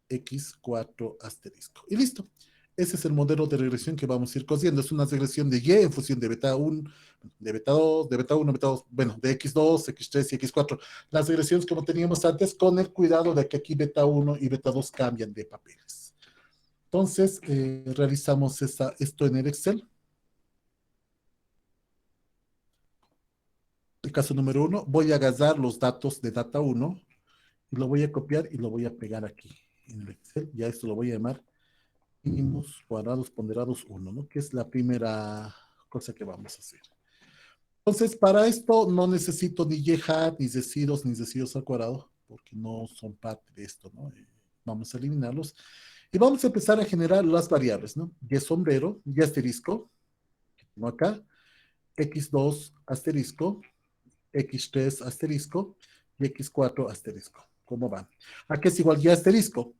x4 asterisco. Y listo. Ese es el modelo de regresión que vamos a ir cosiendo. Es una regresión de y en función de beta 1, de beta 2, de beta 1, beta 2, bueno, de x2, x3 y x4. Las regresiones como teníamos antes, con el cuidado de que aquí beta 1 y beta 2 cambian de papeles. Entonces, realizamos esto en el Excel. El caso número 1, voy a agarrar los datos de data 1 y lo voy a copiar y lo voy a pegar aquí en el Excel. Ya esto lo voy a llamar mínimos cuadrados ponderados 1, ¿no? Que es la primera cosa que vamos a hacer. Entonces, para esto no necesito ni y hat, ni deciros al cuadrado, porque no son parte de esto, ¿no? Vamos a eliminarlos. Y vamos a empezar a generar las variables, ¿no? Y sombrero, y asterisco, que tengo acá, x2 asterisco, x3 asterisco, y x4 asterisco. ¿Cómo van? Aquí es igual y asterisco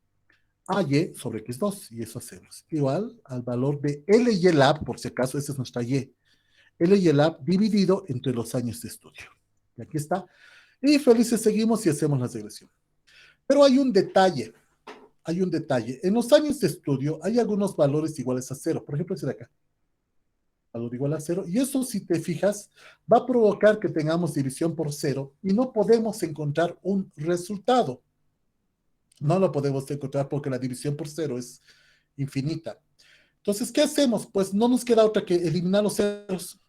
a y sobre x2, y eso hacemos. Igual al valor de L y el lab, por si acaso, esa es nuestra y. L y el lab dividido entre los años de estudio. Y aquí está. Y felices seguimos y hacemos la regresión. Pero hay un detalle. Hay un detalle. En los años de estudio hay algunos valores iguales a 0. Por ejemplo, ese de acá. Valor igual a 0. Y eso, si te fijas, va a provocar que tengamos división por 0 y no podemos encontrar un resultado. No lo podemos encontrar porque la división por 0 es infinita. Entonces, ¿qué hacemos? Pues no nos queda otra que eliminar los ceros.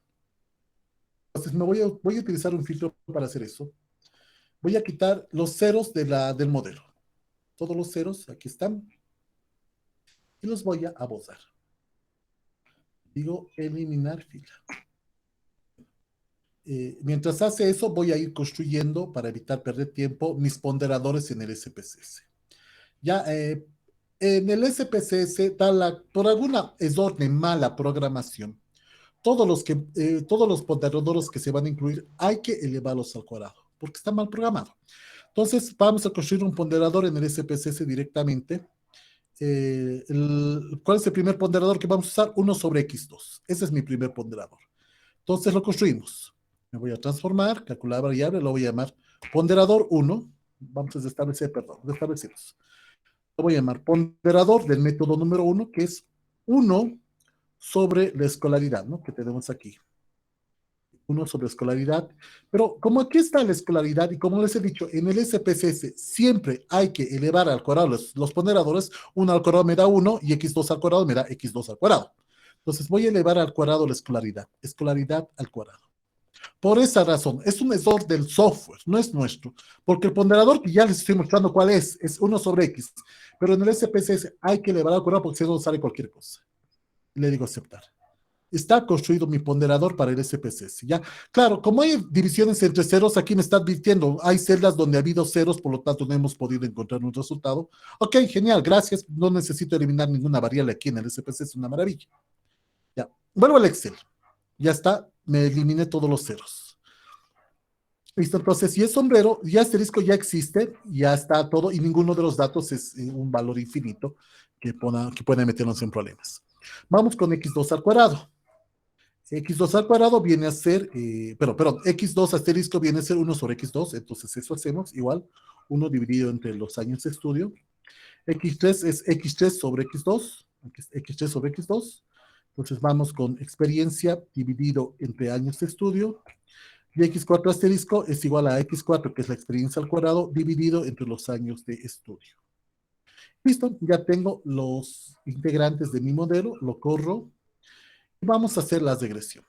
Entonces, voy a utilizar un filtro para hacer eso. Voy a quitar los ceros del modelo. Todos los ceros, aquí están. Y los voy a borrar. Digo, eliminar fila. Mientras hace eso, voy a ir construyendo, para evitar perder tiempo, mis ponderadores en el SPSS. Ya, en el SPSS, por alguna mala programación, todos los ponderadores que se van a incluir, hay que elevarlos al cuadrado, porque está mal programado. Entonces, vamos a construir un ponderador en el SPSS directamente. ¿Cuál es el primer ponderador que vamos a usar? 1 sobre x2. Ese es mi primer ponderador. Entonces, lo construimos. Me voy a transformar, calcular variable, lo voy a llamar ponderador 1. Vamos a destablecerlos. Lo voy a llamar ponderador del método número 1, que es 1 sobre la escolaridad, ¿no? Que tenemos aquí. 1 sobre escolaridad. Pero como aquí está la escolaridad, y como les he dicho, en el SPSS siempre hay que elevar al cuadrado los ponderadores. 1 al cuadrado me da 1 y x2 al cuadrado me da x2 al cuadrado. Entonces voy a elevar al cuadrado la escolaridad. Escolaridad al cuadrado. Por esa razón, es un error del software, no es nuestro, porque el ponderador que ya les estoy mostrando cuál es 1 sobre x, pero en el SPSS hay que elevar al cuadrado porque si no sale cualquier cosa. Le digo aceptar. Está construido mi ponderador para el SPSS, ¿ya? Claro, como hay divisiones entre ceros, aquí me está advirtiendo, hay celdas donde ha habido ceros, por lo tanto no hemos podido encontrar un resultado. Ok, genial, gracias, no necesito eliminar ninguna variable aquí en el SPSS, es una maravilla. Ya, vuelvo al Excel. Ya está, me eliminé todos los ceros. Listo, entonces, si es sombrero, ya asterisco ya existe, ya está todo, y ninguno de los datos es un valor infinito que puede meternos en problemas. Vamos con x2 al cuadrado. x2 al cuadrado viene a ser, perdón, x2 asterisco viene a ser 1 sobre x2, entonces eso hacemos, igual, 1 dividido entre los años de estudio. x3 es x3 sobre x2, x3 sobre x2. Entonces vamos con experiencia dividido entre años de estudio. Y x4 asterisco es igual a x4, que es la experiencia al cuadrado, dividido entre los años de estudio. Listo, ya tengo los integrantes de mi modelo, lo corro. Y vamos a hacer la regresión.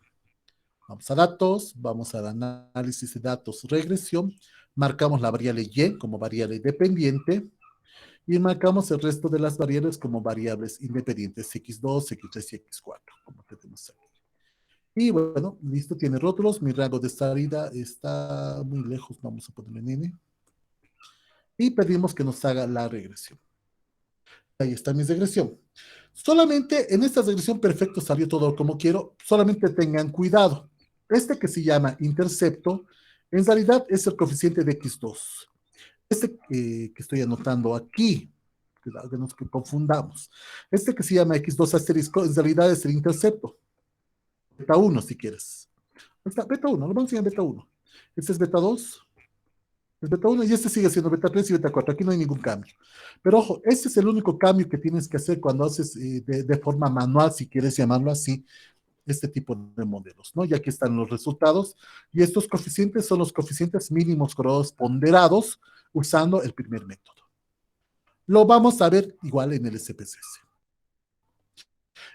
Vamos a datos, vamos al análisis de datos, regresión. Marcamos la variable y como variable dependiente. Y marcamos el resto de las variables como variables independientes, x2, x3 y x4, como tenemos aquí. Y bueno, listo, tiene rótulos, mi rango de salida está muy lejos, vamos a ponerle en n. Y pedimos que nos haga la regresión. Ahí está mi regresión. Solamente en esta regresión perfecto salió todo como quiero, solamente tengan cuidado. Este que se llama intercepto, en realidad es el coeficiente de x2. Este que estoy anotando aquí, que nos confundamos. Este que se llama x2 asterisco, en realidad es el intercepto. Beta 1, si quieres. Está beta 1, lo vamos a enseñar beta 1. Este es beta 2. Este Es beta 1 y este sigue siendo beta 3 y beta 4. Aquí no hay ningún cambio. Pero ojo, este es el único cambio que tienes que hacer cuando haces de forma manual, si quieres llamarlo así, este tipo de modelos, ¿no? Y aquí están los resultados. Y estos coeficientes son los coeficientes mínimos correctos ponderados usando el primer método. Lo vamos a ver igual en el SPSS.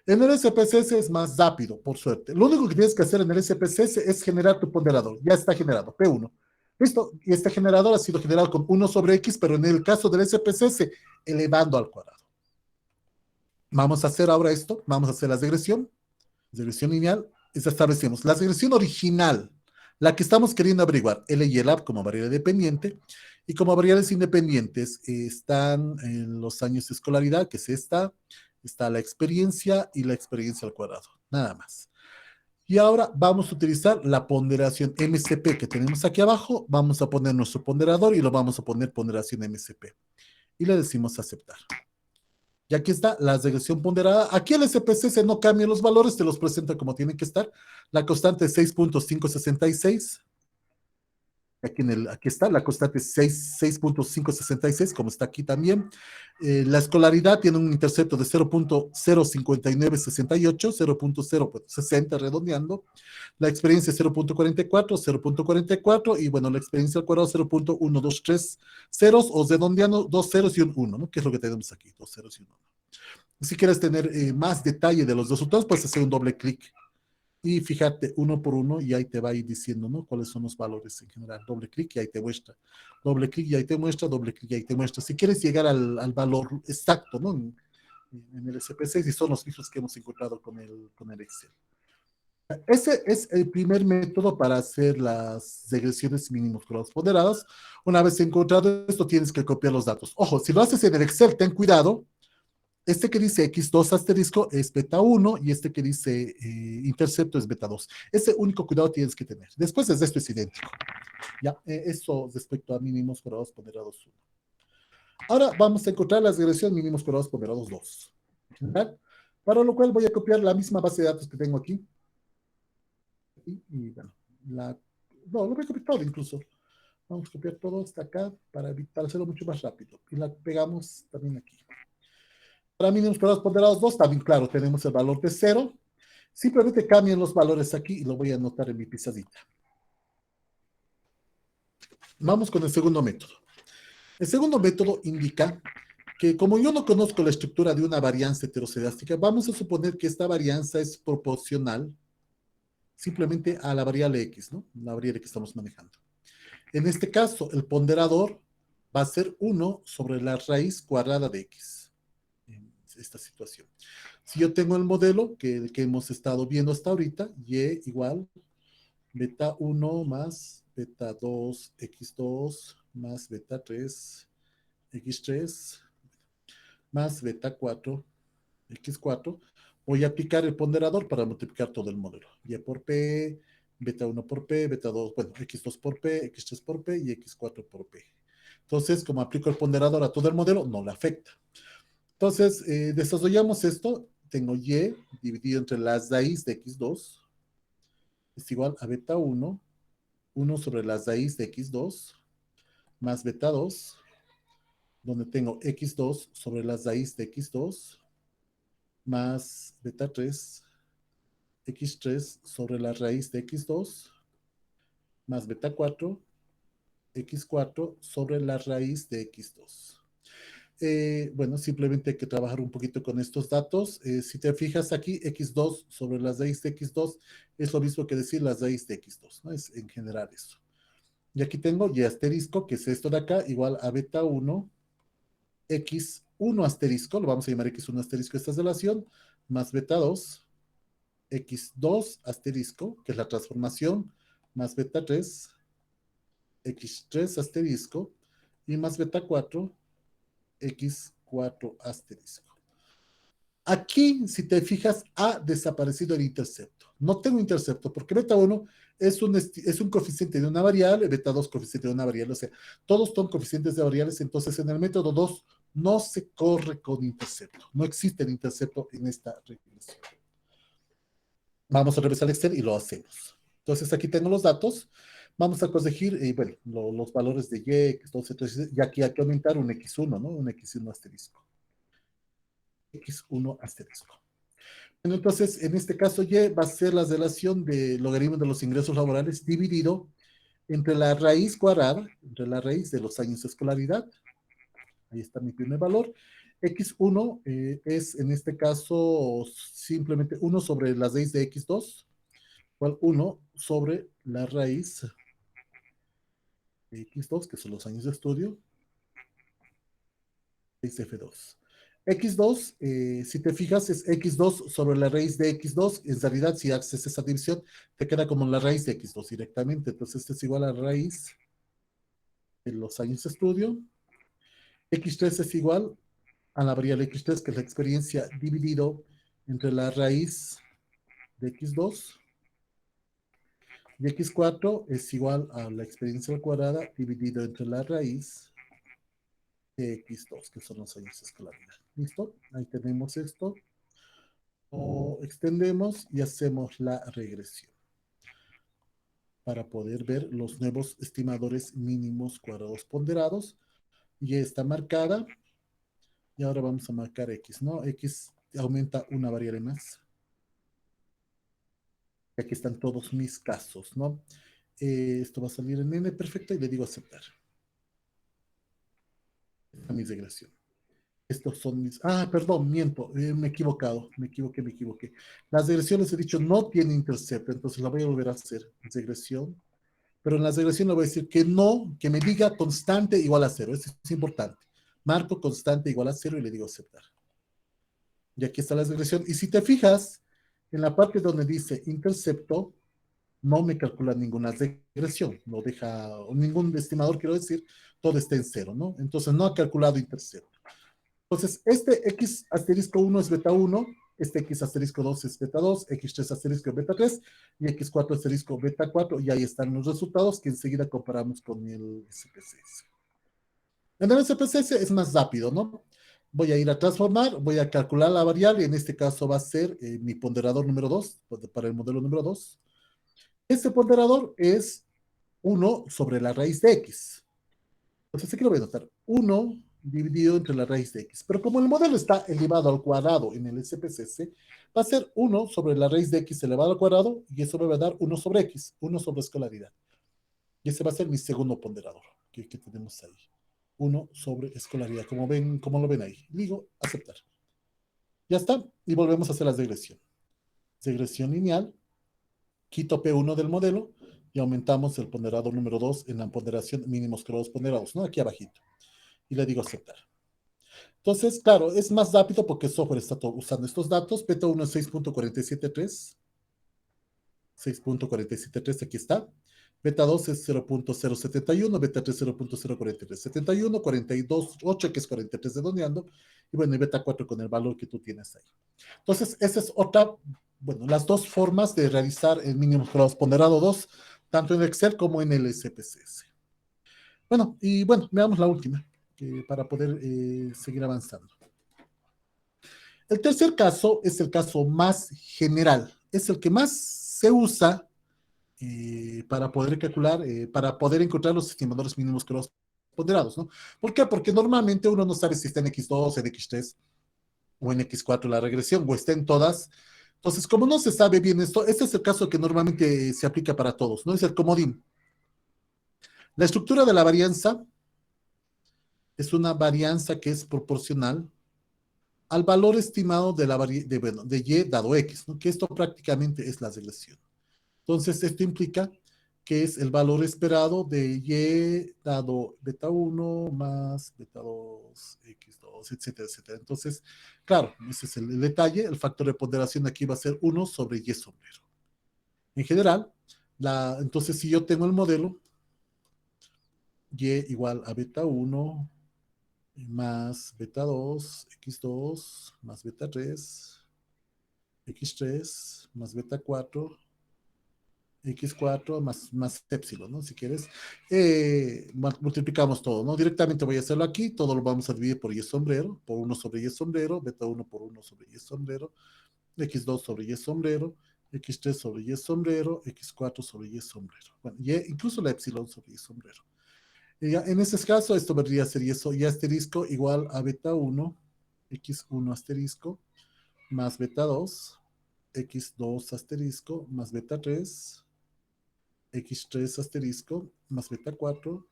En el SPSS es más rápido, por suerte. Lo único que tienes que hacer en el SPSS es generar tu ponderador. Ya está generado, P1. Listo, y este generador ha sido generado con 1 sobre X, pero en el caso del SPSS, elevando al cuadrado. Vamos a hacer ahora esto, vamos a hacer la regresión lineal, establecemos la regresión original, la que estamos queriendo averiguar, L y L como variable dependiente, y como variables independientes están en los años de escolaridad, que es esta, está la experiencia y la experiencia al cuadrado, nada más. Y ahora vamos a utilizar la ponderación MCP que tenemos aquí abajo, vamos a poner nuestro ponderador y lo vamos a poner ponderación MCP. Y le decimos aceptar. Y aquí está la regresión ponderada. Aquí el SPSS no cambia los valores, te los presenta como tienen que estar. La constante es 6.566. Aquí está, la constante es 6.566, como está aquí también. La escolaridad tiene un intercepto de 0.05968, 0.060 redondeando. La experiencia es 0.44, 0.44, y bueno, la experiencia al cuadrado 0.123 ceros, o redondeando 2 ceros y un 1, ¿no? Que es lo que tenemos aquí, 2 ceros y un 1. Si quieres tener más detalle de los resultados, puedes hacer un doble clic y fíjate uno por uno y ahí te va a ir diciendo, ¿no? Cuáles son los valores en general. Doble clic y ahí te muestra. Doble clic y ahí te muestra, doble clic y ahí te muestra. Si quieres llegar al valor exacto, ¿no? En el SPSS, y son los mismos que hemos encontrado con el Excel. Ese es el primer método para hacer las regresiones mínimos cuadrados ponderadas. Una vez encontrado esto, tienes que copiar los datos. Ojo, si lo haces en el Excel, ten cuidado. Este que dice X2 asterisco es beta 1 y este que dice intercepto es beta 2. Ese único cuidado tienes que tener. Después de esto es idéntico. Ya, eso respecto a mínimos cuadrados ponderados 1. Ahora vamos a encontrar las regresiones mínimos cuadrados ponderados 2. ¿Verdad? Para lo cual voy a copiar la misma base de datos que tengo aquí. Y bueno, no, lo voy a copiar todo incluso. Vamos a copiar todo hasta acá para hacerlo mucho más rápido. Y la pegamos también aquí. Para mínimos cuadrados ponderados 2, también claro, tenemos el valor de 0. Simplemente cambien los valores aquí y lo voy a anotar en mi pizarrita. Vamos con el segundo método. El segundo método indica que como yo no conozco la estructura de una varianza heteroscedástica, vamos a suponer que esta varianza es proporcional simplemente a la variable X, ¿no? La variable que estamos manejando. En este caso, el ponderador va a ser 1 sobre la raíz cuadrada de X. Esta situación. Si yo tengo el modelo que hemos estado viendo hasta ahorita, y igual beta 1 más beta 2 x2 más beta 3 x3 más beta 4 x4, voy a aplicar el ponderador para multiplicar todo el modelo. Y por P, beta 1 por P, beta 2, bueno, x2 por P, x3 por P y x4 por P. Entonces, como aplico el ponderador a todo el modelo, no le afecta. Entonces, desarrollamos esto. Tengo y dividido entre las raíz de x2 es igual a beta 1, 1 sobre las raíz de x2 más beta 2, donde tengo x2 sobre las raíz de x2 más beta 3, x3 sobre la raíz de x2 más beta 4, x4 sobre la raíz de x2. Bueno, simplemente hay que trabajar un poquito con estos datos. Si te fijas aquí, x2 sobre la raíz de x2 es lo mismo que decir la raíz de x2, ¿no? Es en general eso. Y aquí tengo y asterisco, que es esto de acá, igual a beta 1, x1 asterisco, lo vamos a llamar x1 asterisco esta relación, más beta 2, x2 asterisco, que es la transformación, más beta 3, x3 asterisco, y más beta 4, x4 asterisco. Aquí, si te fijas, ha desaparecido el intercepto. No tengo intercepto porque beta 1 es un coeficiente de una variable, beta 2 coeficiente de una variable, o sea, todos son coeficientes de variables, entonces en el método 2 no se corre con intercepto. No existe el intercepto en esta regresión. Vamos a regresar al Excel y lo hacemos. Entonces aquí tengo los datos. Vamos a corregir, bueno, los valores de y, x2, etc. Y aquí hay que aumentar un x1, ¿no? Un x1 asterisco. X1 asterisco. Bueno, entonces, en este caso, y va a ser la relación de logaritmo de los ingresos laborales dividido entre la raíz cuadrada, entre la raíz de los años de escolaridad. Ahí está mi primer valor. X1 es, en este caso, simplemente 1 sobre la raíz de X2, igual 1 sobre la raíz de X2, que son los años de estudio, es F2. X2, si te fijas, es X2 sobre la raíz de X2. En realidad, si haces esa división, te queda como la raíz de X2 directamente. Entonces, esto es igual a la raíz de los años de estudio. X3 es igual a la variable X3, que es la experiencia, dividido entre la raíz de X2. Y X4 es igual a la experiencia al cuadrada dividido entre la raíz de X2, que son los años de escolaridad. ¿Listo? Ahí tenemos esto. O extendemos y hacemos la regresión para poder ver los nuevos estimadores mínimos cuadrados ponderados. Y está marcada. Y ahora vamos a marcar X, ¿no? X aumenta una variable más. Y aquí están todos mis casos, ¿no? Esto va a salir en N, perfecto, y le digo aceptar. Esta es mi regresión. Estos son mis... Ah, perdón, miento, me he equivocado, me equivoqué. Las regresiones he dicho no tiene intercepto, entonces la voy a volver a hacer, regresión. Pero en la regresión le voy a decir que no, que me diga constante igual a 0, eso es importante. Marco constante igual a 0 y le digo aceptar. Y aquí está la regresión. Y si te fijas, en la parte donde dice intercepto, no me calcula ninguna regresión, no deja ningún estimador, quiero decir, todo está en 0, ¿no? Entonces no ha calculado intercepto. Entonces, este X asterisco 1 es beta 1, este X asterisco 2 es beta 2, X3 asterisco beta 3 y X4 asterisco beta 4, y ahí están los resultados que enseguida comparamos con el SPSS. En el SPSS es más rápido, ¿no? Voy a ir a transformar, voy a calcular la variable, en este caso va a ser mi ponderador número 2, para el modelo número 2. Este ponderador es 1 sobre la raíz de X. Entonces aquí lo voy a notar, 1 dividido entre la raíz de X. Pero como el modelo está elevado al cuadrado en el SPSS, va a ser 1 sobre la raíz de X elevado al cuadrado, y eso me va a dar 1 sobre X, 1 sobre escolaridad. Y ese va a ser mi segundo ponderador que tenemos ahí. 1 sobre escolaridad, como lo ven ahí. Digo, aceptar. Ya está, y volvemos a hacer la regresión. Regresión lineal, quito P1 del modelo, y aumentamos el ponderador número 2 en la ponderación mínimos grados ponderados, ¿no? Aquí abajito. Y le digo aceptar. Entonces, claro, es más rápido porque el software está usando estos datos. Beta 1 es 6.473. 6.473, aquí está. Beta 2 es 0.071, beta 3 0.043, 71, 42, 8, que es 43 redondeando, y bueno, y beta 4 con el valor que tú tienes ahí. Entonces, esa es otra, bueno, las dos formas de realizar el mínimo grados ponderado 2, tanto en Excel como en el SPSS. Bueno, y bueno, veamos la última, para poder seguir avanzando. El tercer caso es el caso más general, es el que más se usa para poder calcular, para poder encontrar los estimadores mínimos que los ponderados, ¿no? ¿Por qué? Porque normalmente uno no sabe si está en X2, en X3 o en X4 la regresión, o está en todas. Entonces, como no se sabe bien esto, este es el caso que normalmente se aplica para todos, ¿no? Es el comodín. La estructura de la varianza es una varianza que es proporcional al valor estimado de, de Y dado X, ¿no? Que esto prácticamente es la regresión. Entonces, esto implica que es el valor esperado de Y dado beta 1 más beta 2, X2, etcétera, etcétera. Entonces, claro, ese es el detalle. El factor de ponderación aquí va a ser 1 sobre Y sombrero. En general, entonces si yo tengo el modelo Y igual a beta 1 más beta 2, X2 más beta 3, X3 más beta 4, X4 más epsilon, ¿no? Si quieres, multiplicamos todo, ¿no? Directamente voy a hacerlo aquí, todo lo vamos a dividir por Y sombrero, por 1 sobre Y sombrero, beta 1 por 1 sobre Y sombrero, X2 sobre Y sombrero, X3 sobre Y sombrero, X4 sobre Y sombrero. Bueno, incluso la epsilon sobre Y sombrero. En ese caso, esto vendría a ser Y asterisco igual a beta 1, X1 asterisco, más beta 2, X2 asterisco, más beta 3, X3 asterisco, más beta 4,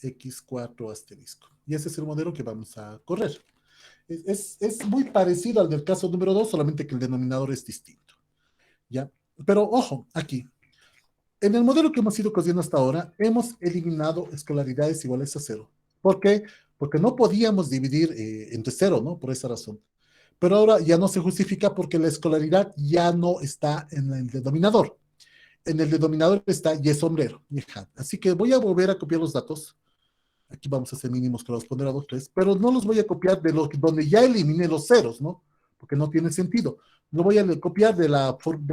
X4 asterisco. Y ese es el modelo que vamos a correr. Es muy parecido al del caso número 2, solamente que el denominador es distinto. ¿Ya? Pero ojo, aquí. En el modelo que hemos ido corriendo hasta ahora, hemos eliminado escolaridades iguales a 0. ¿Por qué? Porque no podíamos dividir entre 0, ¿no? Por esa razón. Pero ahora ya no se justifica porque la escolaridad ya no está en el denominador. En el denominador está Y sombrero. Así que voy a volver a copiar los datos. Aquí vamos a hacer mínimos que los pondré a 2, 3, pero no los voy a copiar de donde ya eliminé los ceros, ¿no? Porque no tiene sentido. Lo voy a copiar de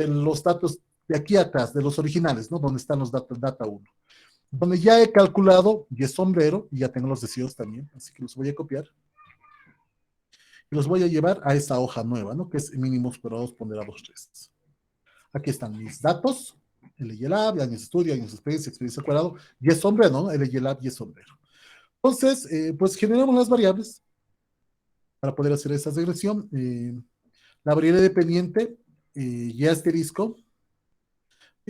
los datos de aquí atrás, de los originales, ¿no? Donde están los datos, data 1. Donde ya he calculado Y sombrero, y ya tengo los deseos también, así que los voy a copiar. Y los voy a llevar a esa hoja nueva, ¿no? Que es mínimos ponderados ponderados 3. Aquí están mis datos, LYLab, años de estudio, años de experiencia al cuadrado, Y sombrero, ¿no? LYLab, Y sombrero. Entonces, pues generamos las variables para poder hacer esa regresión. La variable dependiente, Y asterisco.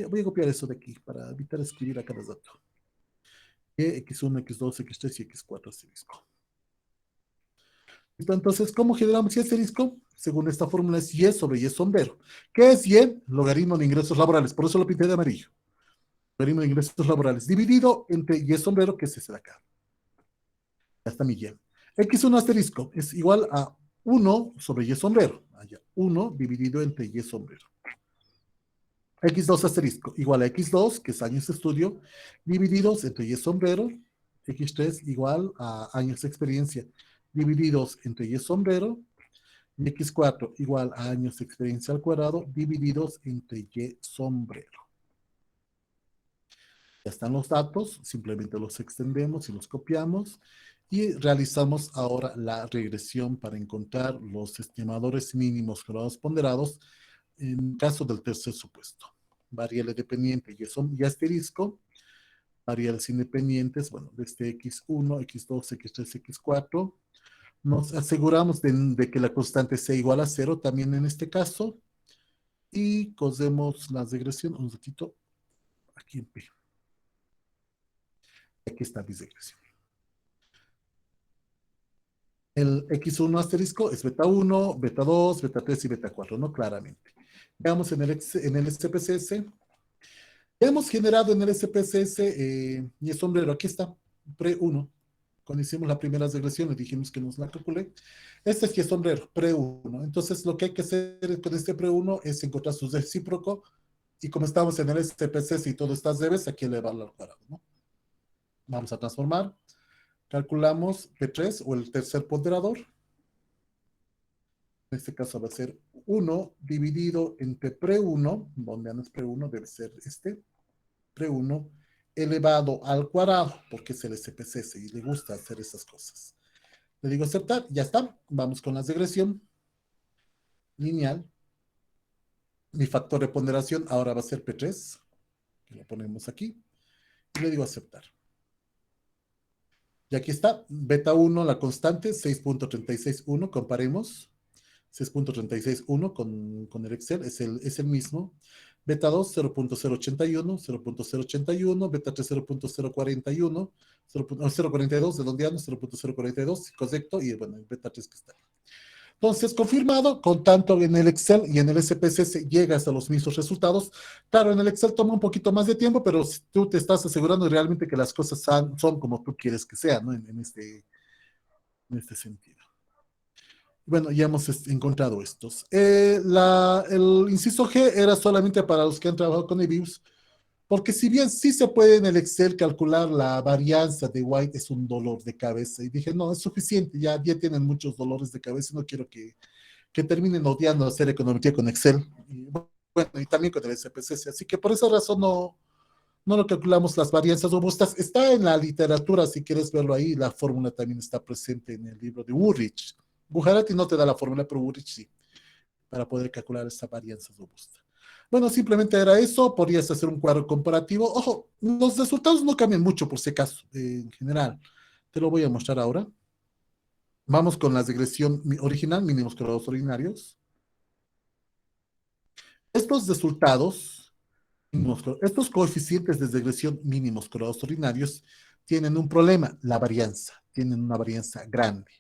Voy a copiar eso de aquí para evitar escribir a cada dato. X1, X2, X3 y X4 asterisco. Entonces, ¿cómo generamos Y asterisco? Según esta fórmula es Y sobre Y sombrero. ¿Qué es Y? Logaritmo de ingresos laborales. Por eso lo pinté de amarillo. Logaritmo de ingresos laborales. Dividido entre Y sombrero, que es ese de acá. Ya está mi Y. X1 asterisco es igual a 1 sobre Y sombrero. Allá, 1 dividido entre Y sombrero. X2 asterisco igual a X2, que es años de estudio, divididos entre Y sombrero. X3 igual a años de experiencia, divididos entre Y sombrero. Y X4 igual a años de experiencia al cuadrado, divididos entre Y sombrero. Ya están los datos, simplemente los extendemos y los copiamos. Y realizamos ahora la regresión para encontrar los estimadores mínimos grados ponderados en caso del tercer supuesto. Variable dependiente y asterisco. Variables independientes, bueno, desde X1, X2, X3, X4. Nos aseguramos de que la constante sea igual a 0 también en este caso. Y cosemos la regresión un ratito aquí en P. Aquí está mi regresión. El X1 asterisco es beta 1, beta 2, beta 3 y beta 4, ¿no? Claramente. Veamos en el SPSS. Ya hemos generado en el SPSS y el sombrero. Aquí está, pre 1. Cuando hicimos la primera regresión, le dijimos que nos la calculé. Este es y el sombrero, pre 1. Entonces, lo que hay que hacer con este pre 1 es encontrar su recíproco. Y como estamos en el SPSS y todo está al revés, aquí elevarlo al cuadrado, ¿no? Vamos a transformar. Calculamos P3 o el tercer ponderador. En este caso va a ser 1 dividido entre pre 1, donde no es pre 1, debe ser este, pre 1, elevado al cuadrado, porque es el SPSS y le gusta hacer esas cosas. Le digo aceptar, ya está. Vamos con la regresión lineal. Mi factor de ponderación ahora va a ser P3, que lo ponemos aquí, y le digo aceptar. Y aquí está, beta 1, la constante, 6.361, comparemos. 6.361 con el Excel, es el mismo. Beta 2, 0.081, 0.081, beta 3, 0.041, 0.042, redondeando, 0.042, correcto, y bueno, el beta 3 que está ahí. Entonces, confirmado, con tanto en el Excel y en el SPSS llegas a los mismos resultados. Claro, en el Excel toma un poquito más de tiempo, pero si tú te estás asegurando realmente que las cosas son como tú quieres que sean, ¿no? En este sentido. Bueno, ya hemos encontrado estos. El inciso G era solamente para los que han trabajado con EBIUS, porque si bien sí se puede en el Excel calcular la varianza de White, es un dolor de cabeza. Y dije, no, es suficiente, ya tienen muchos dolores de cabeza, no quiero que terminen odiando hacer econometría con Excel. Y, bueno, y también con el SPSS. Así que por esa razón no lo calculamos las varianzas robustas. Está en la literatura, si quieres verlo ahí, la fórmula también está presente en el libro de Woolrich. Bujarati no te da la fórmula, pero Woolrich sí, para poder calcular esta varianza robusta. Bueno, simplemente era eso, podrías hacer un cuadro comparativo. Ojo, los resultados no cambian mucho por si acaso, en general. Te lo voy a mostrar ahora. Vamos con la regresión original, mínimos grados ordinarios. Estos resultados, estos coeficientes de regresión mínimos grados ordinarios tienen un problema, la varianza. Tienen una varianza grande.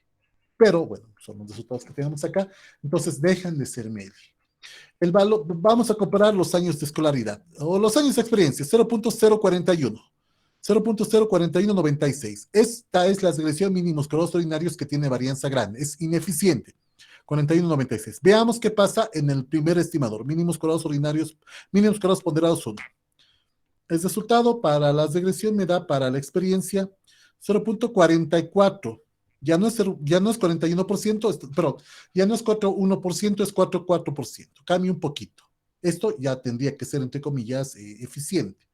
Pero, bueno, son los resultados que tenemos acá. Entonces, dejan de ser medio. El valor, vamos a comparar los años de escolaridad o los años de experiencia, 0.041, 0.04196. Esta es la regresión mínimos grados ordinarios que tiene varianza grande, es ineficiente. 41.96. Veamos qué pasa en el primer estimador, mínimos grados ordinarios, mínimos grados ponderados 1. El resultado para la regresión me da para la experiencia 0.44. Ya no es 41%, pero ya no es 4,1%, es 4,4%. Cambia un poquito. Esto ya tendría que ser, entre comillas, eficiente.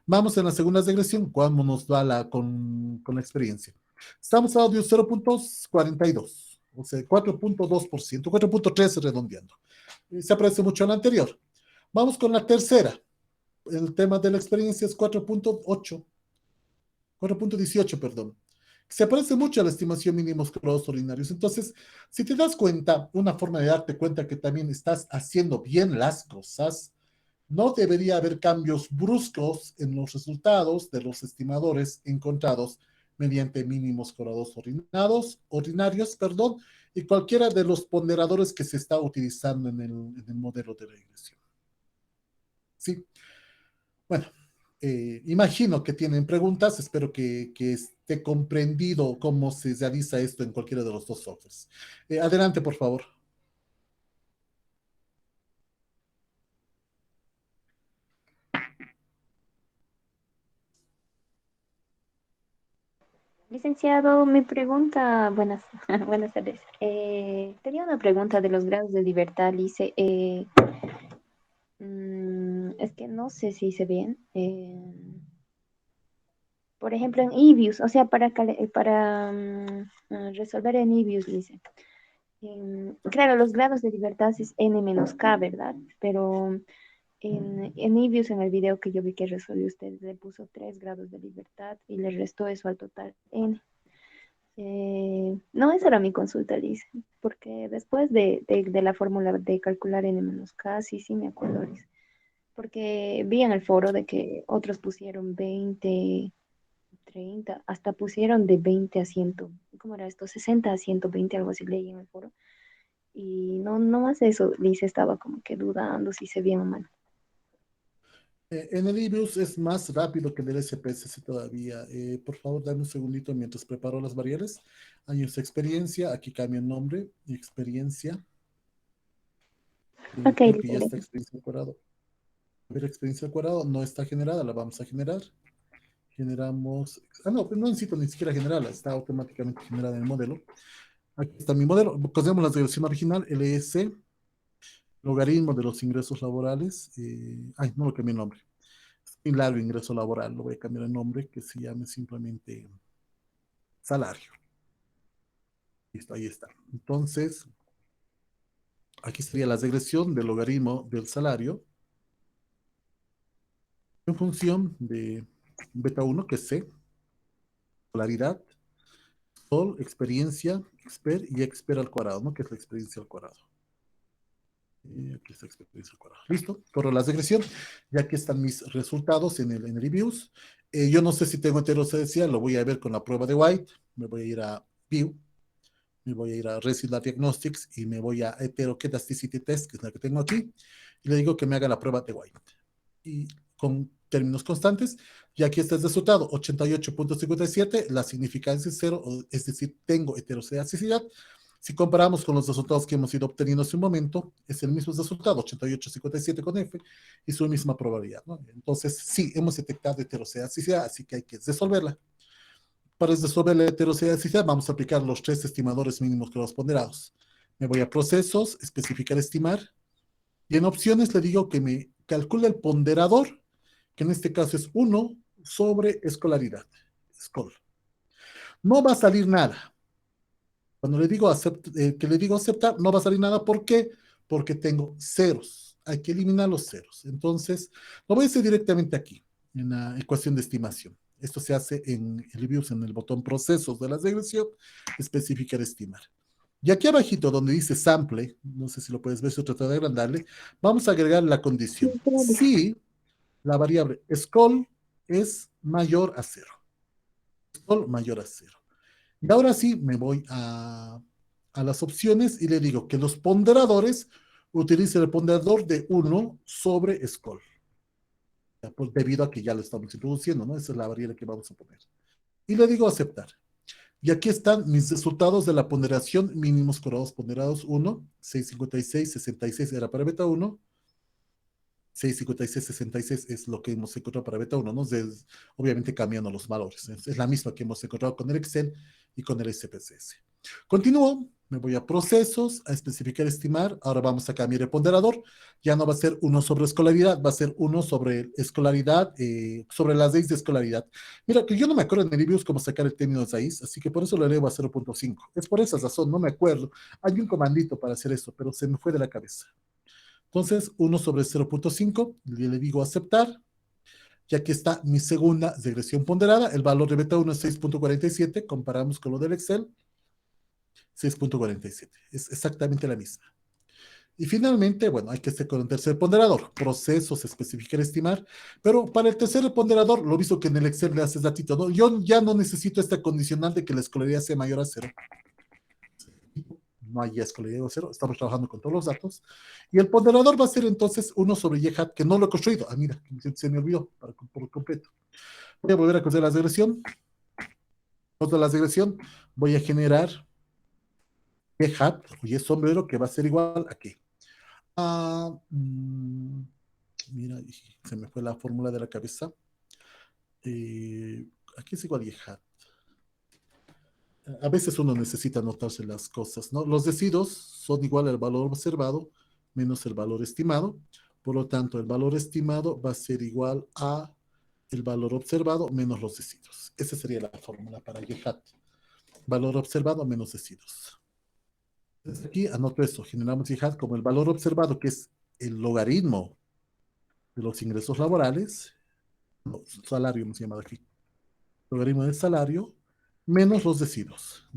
Vamos en la segunda regresión, ¿cuándo nos va con la experiencia? Estamos a de 0.42, o sea, 4,2%, 4,3% redondeando. Se parece mucho a la anterior. Vamos con la tercera. El tema de la experiencia es 4,8, 4,18, perdón. Se parece mucho a la estimación mínimos grados ordinarios. Entonces, si te das cuenta, una forma de darte cuenta que también estás haciendo bien las cosas, no debería haber cambios bruscos en los resultados de los estimadores encontrados mediante mínimos grados ordinarios, y cualquiera de los ponderadores que se está utilizando en el modelo de regresión. Sí. Bueno, imagino que tienen preguntas, espero que esté comprendido cómo se realiza esto en cualquiera de los dos softwares. Adelante, por favor. Licenciado, mi pregunta, buenas, buenas tardes. Tenía una pregunta de los grados de libertad, Lice. Es que no sé si se bien. Por ejemplo, en EBIUS, o sea, para resolver en EBIUS, dice. Claro, los grados de libertad es N-K, ¿verdad? Pero en EBIUS, en el video que yo vi que resolvió usted, le puso 3 grados de libertad y le restó eso al total N. No, esa era mi consulta, Liz, porque después de la fórmula de calcular N-K, sí me acuerdo, Liz, porque vi en el foro de que otros pusieron 20, 30, hasta pusieron de 20 a 100, ¿cómo era esto? 60 a 120, algo así leí en el foro, y no más eso, Liz estaba como que dudando si se bien o mal. En el IBIUS es más rápido que en el SPSS todavía. Por favor, dame un segundito mientras preparo las variables. Años de experiencia, aquí cambia el nombre, experiencia. Ok, Creo Liz, que ya está experiencia al cuadrado. A ver, experiencia al cuadrado no está generada, la vamos a generar. Generamos, no necesito ni siquiera generarla, está automáticamente generada en el modelo. Aquí está mi modelo. Cogemos la regresión original, LS, logaritmo de los ingresos laborales. No lo cambié el nombre. Un largo ingreso laboral, lo voy a cambiar el nombre, que se llame simplemente salario. Listo, ahí está. Entonces, aquí sería la regresión del logaritmo del salario en función de beta 1, que es C, polaridad, sol, experiencia, exper y exper al cuadrado, ¿no? Que es la experiencia al cuadrado. Aquí está experiencia al cuadrado. Listo, corro la regresión. Ya aquí están mis resultados en el reviews. Yo no sé si tengo heterosexual, lo voy a ver con la prueba de White. Me voy a ir a View, me voy a ir a Residual Diagnostics y me voy a Heterokedasticity Test, que es la que tengo aquí, y le digo que me haga la prueba de White. Y con términos constantes, y aquí está el resultado, 88.57, la significancia es 0, es decir, tengo heteroscedasticidad. Si comparamos con los resultados que hemos ido obteniendo hace un momento, es el mismo resultado, 88.57 con F, y su misma probabilidad, ¿no? Entonces, sí, hemos detectado heteroscedasticidad, así que hay que resolverla. Para resolver la heteroscedasticidad, vamos a aplicar los 3 estimadores mínimos grados ponderados. Me voy a procesos, especificar, estimar, y en opciones le digo que me calcule el ponderador, que en este caso es 1 sobre escolaridad. Escol. No va a salir nada. Cuando le digo que le digo aceptar, no va a salir nada. ¿Por qué? Porque tengo ceros. hay que eliminar los ceros. Entonces, lo voy a hacer directamente aquí, en la ecuación de estimación. Esto se hace en Reviews, en el botón procesos de la regresión, especificar, estimar. Y aquí abajito donde dice sample, no sé si lo puedes ver, si trato de agrandarle, vamos a agregar la condición. Si la variable scroll es mayor a 0. Scroll mayor a 0. Y ahora sí me voy a las opciones y le digo que los ponderadores utilicen el ponderador de 1 sobre scroll. Pues debido a que ya lo estamos introduciendo, ¿no? Esa es la variable que vamos a poner. Y le digo aceptar. Y aquí están mis resultados de la ponderación mínimos cuadrados ponderados 1, 656, 66 era para beta 1, 656, 66 es lo que hemos encontrado para beta 1, ¿no? Obviamente cambiando los valores. Es la misma que hemos encontrado con el Excel y con el SPSS. Continúo, me voy a procesos, a especificar, estimar. Ahora vamos a cambiar el ponderador. Ya no va a ser 1 sobre escolaridad, va a ser 1 sobre escolaridad, sobre las raíz de escolaridad. Mira, que yo no me acuerdo en el reviews cómo sacar el término de raíz, así que por eso lo elevo a 0.5. Es por esa razón, no me acuerdo. Hay un comandito para hacer eso, pero se me fue de la cabeza. Entonces, 1 sobre 0.5, le digo aceptar. Y aquí está mi segunda regresión ponderada. El valor de beta 1 es 6.47. Comparamos con lo del Excel. 6.47. Es exactamente la misma. Y finalmente, bueno, hay que hacer con el tercer ponderador. Procesos, especificar, estimar. Pero para el tercer ponderador, lo visto que en el Excel le haces datito, ¿no? Yo ya no necesito esta condicional de que la escolaridad sea mayor a 0. No hay ya escolaridad de 0. Estamos trabajando con todos los datos. Y el ponderador va a ser entonces 1 sobre y hat, que no lo he construido. Ah, mira, se me olvidó por completo. Voy a volver a construir la regresión. Otra la regresión. Voy a generar y hat, o y sombrero, que va a ser igual a qué. Mira, se me fue la fórmula de la cabeza. Aquí es igual y hat. A veces uno necesita anotarse las cosas, ¿no? Los residuos son igual al valor observado menos el valor estimado. Por lo tanto, el valor estimado va a ser igual a el valor observado menos los residuos. Esa sería la fórmula para YHAT. Valor observado menos residuos. Entonces aquí anoto eso. Generamos YHAT como el valor observado, que es el logaritmo de los ingresos laborales. No, salario hemos llamado aquí. Logaritmo del salario menos los residuos.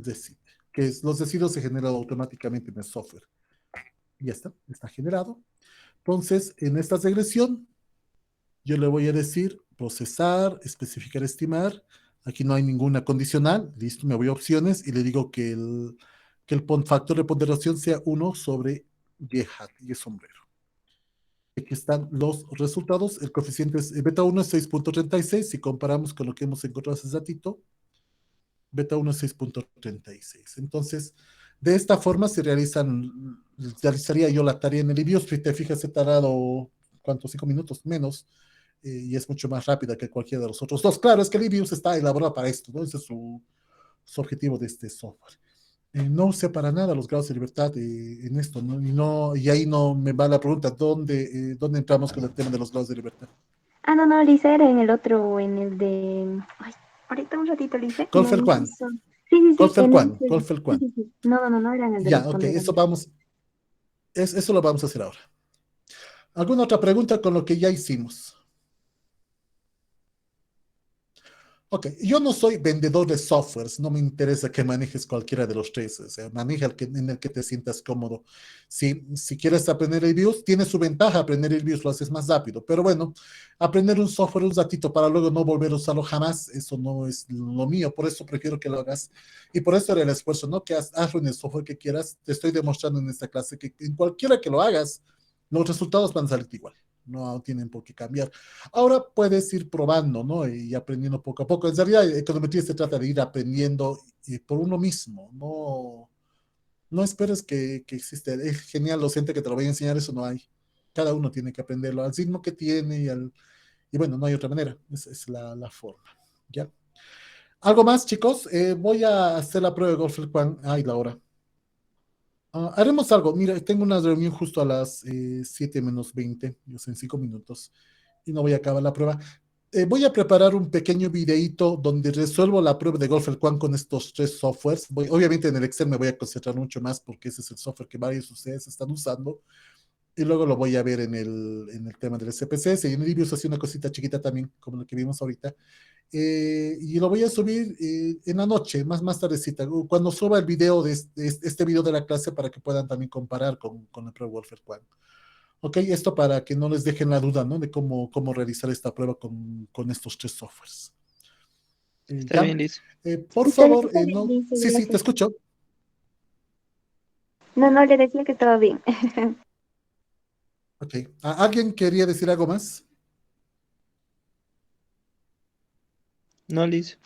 Que es, los residuos se generan automáticamente en el software. Ya está generado. Entonces, en esta regresión, yo le voy a decir procesar, especificar, estimar. Aquí no hay ninguna condicional. Listo, me voy a opciones y le digo que el factor de ponderación sea 1 sobre y hat, y es sombrero. Aquí están los resultados. El coeficiente es beta 1 es 6.36. Si comparamos con lo que hemos encontrado hace ratito, beta 1 es 6.36. Entonces, de esta forma se realizaría yo la tarea en el review. Si te fijas, he tardado, ¿cuántos? 5 minutos menos, y es mucho más rápida que cualquiera de los otros dos. Claro, es que el review está elaborado para esto, ¿no? Ese es su objetivo de este software. No sé para nada los grados de libertad en esto, ¿no? Y ahí no me va la pregunta, ¿dónde entramos con el tema de los grados de libertad? Ah, no, Lisa, era en el otro, en el de... Ay, ahorita un ratito, Lisa. Golfelquan. Sí. Golfelquan. Sí. No, era en el de Ya, ok, eso lo vamos a hacer ahora. ¿Alguna otra pregunta con lo que ya hicimos? Ok, yo no soy vendedor de softwares, no me interesa que manejes cualquiera de los tres, o sea, maneja en el que te sientas cómodo. Si quieres aprender reviews, tiene su ventaja aprender reviews, lo haces más rápido, pero bueno, aprender un software un ratito para luego no volver a usarlo jamás, eso no es lo mío, por eso prefiero que lo hagas, y por eso era el esfuerzo, ¿no? Que hazlo en el software que quieras. Te estoy demostrando en esta clase que en cualquiera que lo hagas, los resultados van a salir igual. No tienen por qué cambiar. Ahora puedes ir probando, ¿no? Y aprendiendo poco a poco. En realidad, econometría se trata de ir aprendiendo por uno mismo. No esperes que existe. Es genial docente que te lo voy a enseñar, eso no hay. Cada uno tiene que aprenderlo al ritmo que tiene y bueno, no hay otra manera. Esa es la forma. ¿Ya? ¿Algo más, chicos? Voy a hacer la prueba de Golfelquan. Ay, la hora. Haremos algo. Mira, tengo una reunión justo a las 7 menos 20, yo sé, en 5 minutos, y no voy a acabar la prueba. Voy a preparar un pequeño videíto donde resuelvo la prueba de Golfelquan con estos 3 softwares. Obviamente en el Excel me voy a concentrar mucho más porque ese es el software que varios de ustedes están usando. y luego lo voy a ver en el tema del SPSS, y en el Libius hace una cosita chiquita también, como lo que vimos ahorita, y lo voy a subir en la noche, más tardecita, cuando suba el video este video de la clase para que puedan también comparar con el Pro Warfare 4. Ok, esto para que no les dejen la duda, ¿no? De cómo realizar esta prueba con estos tres softwares. Está ¿Ya? bien, Liz. Por Está favor, bien, no. Lince, Sí, sí, te gracias. escucho. No, no, le decía que estaba bien. Ok. ¿Alguien quería decir algo más? No, Liz.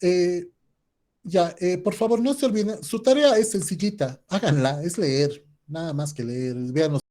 Eh, Ya, por favor, no se olviden, su tarea es sencillita, háganla, es leer, nada más que leer, vean los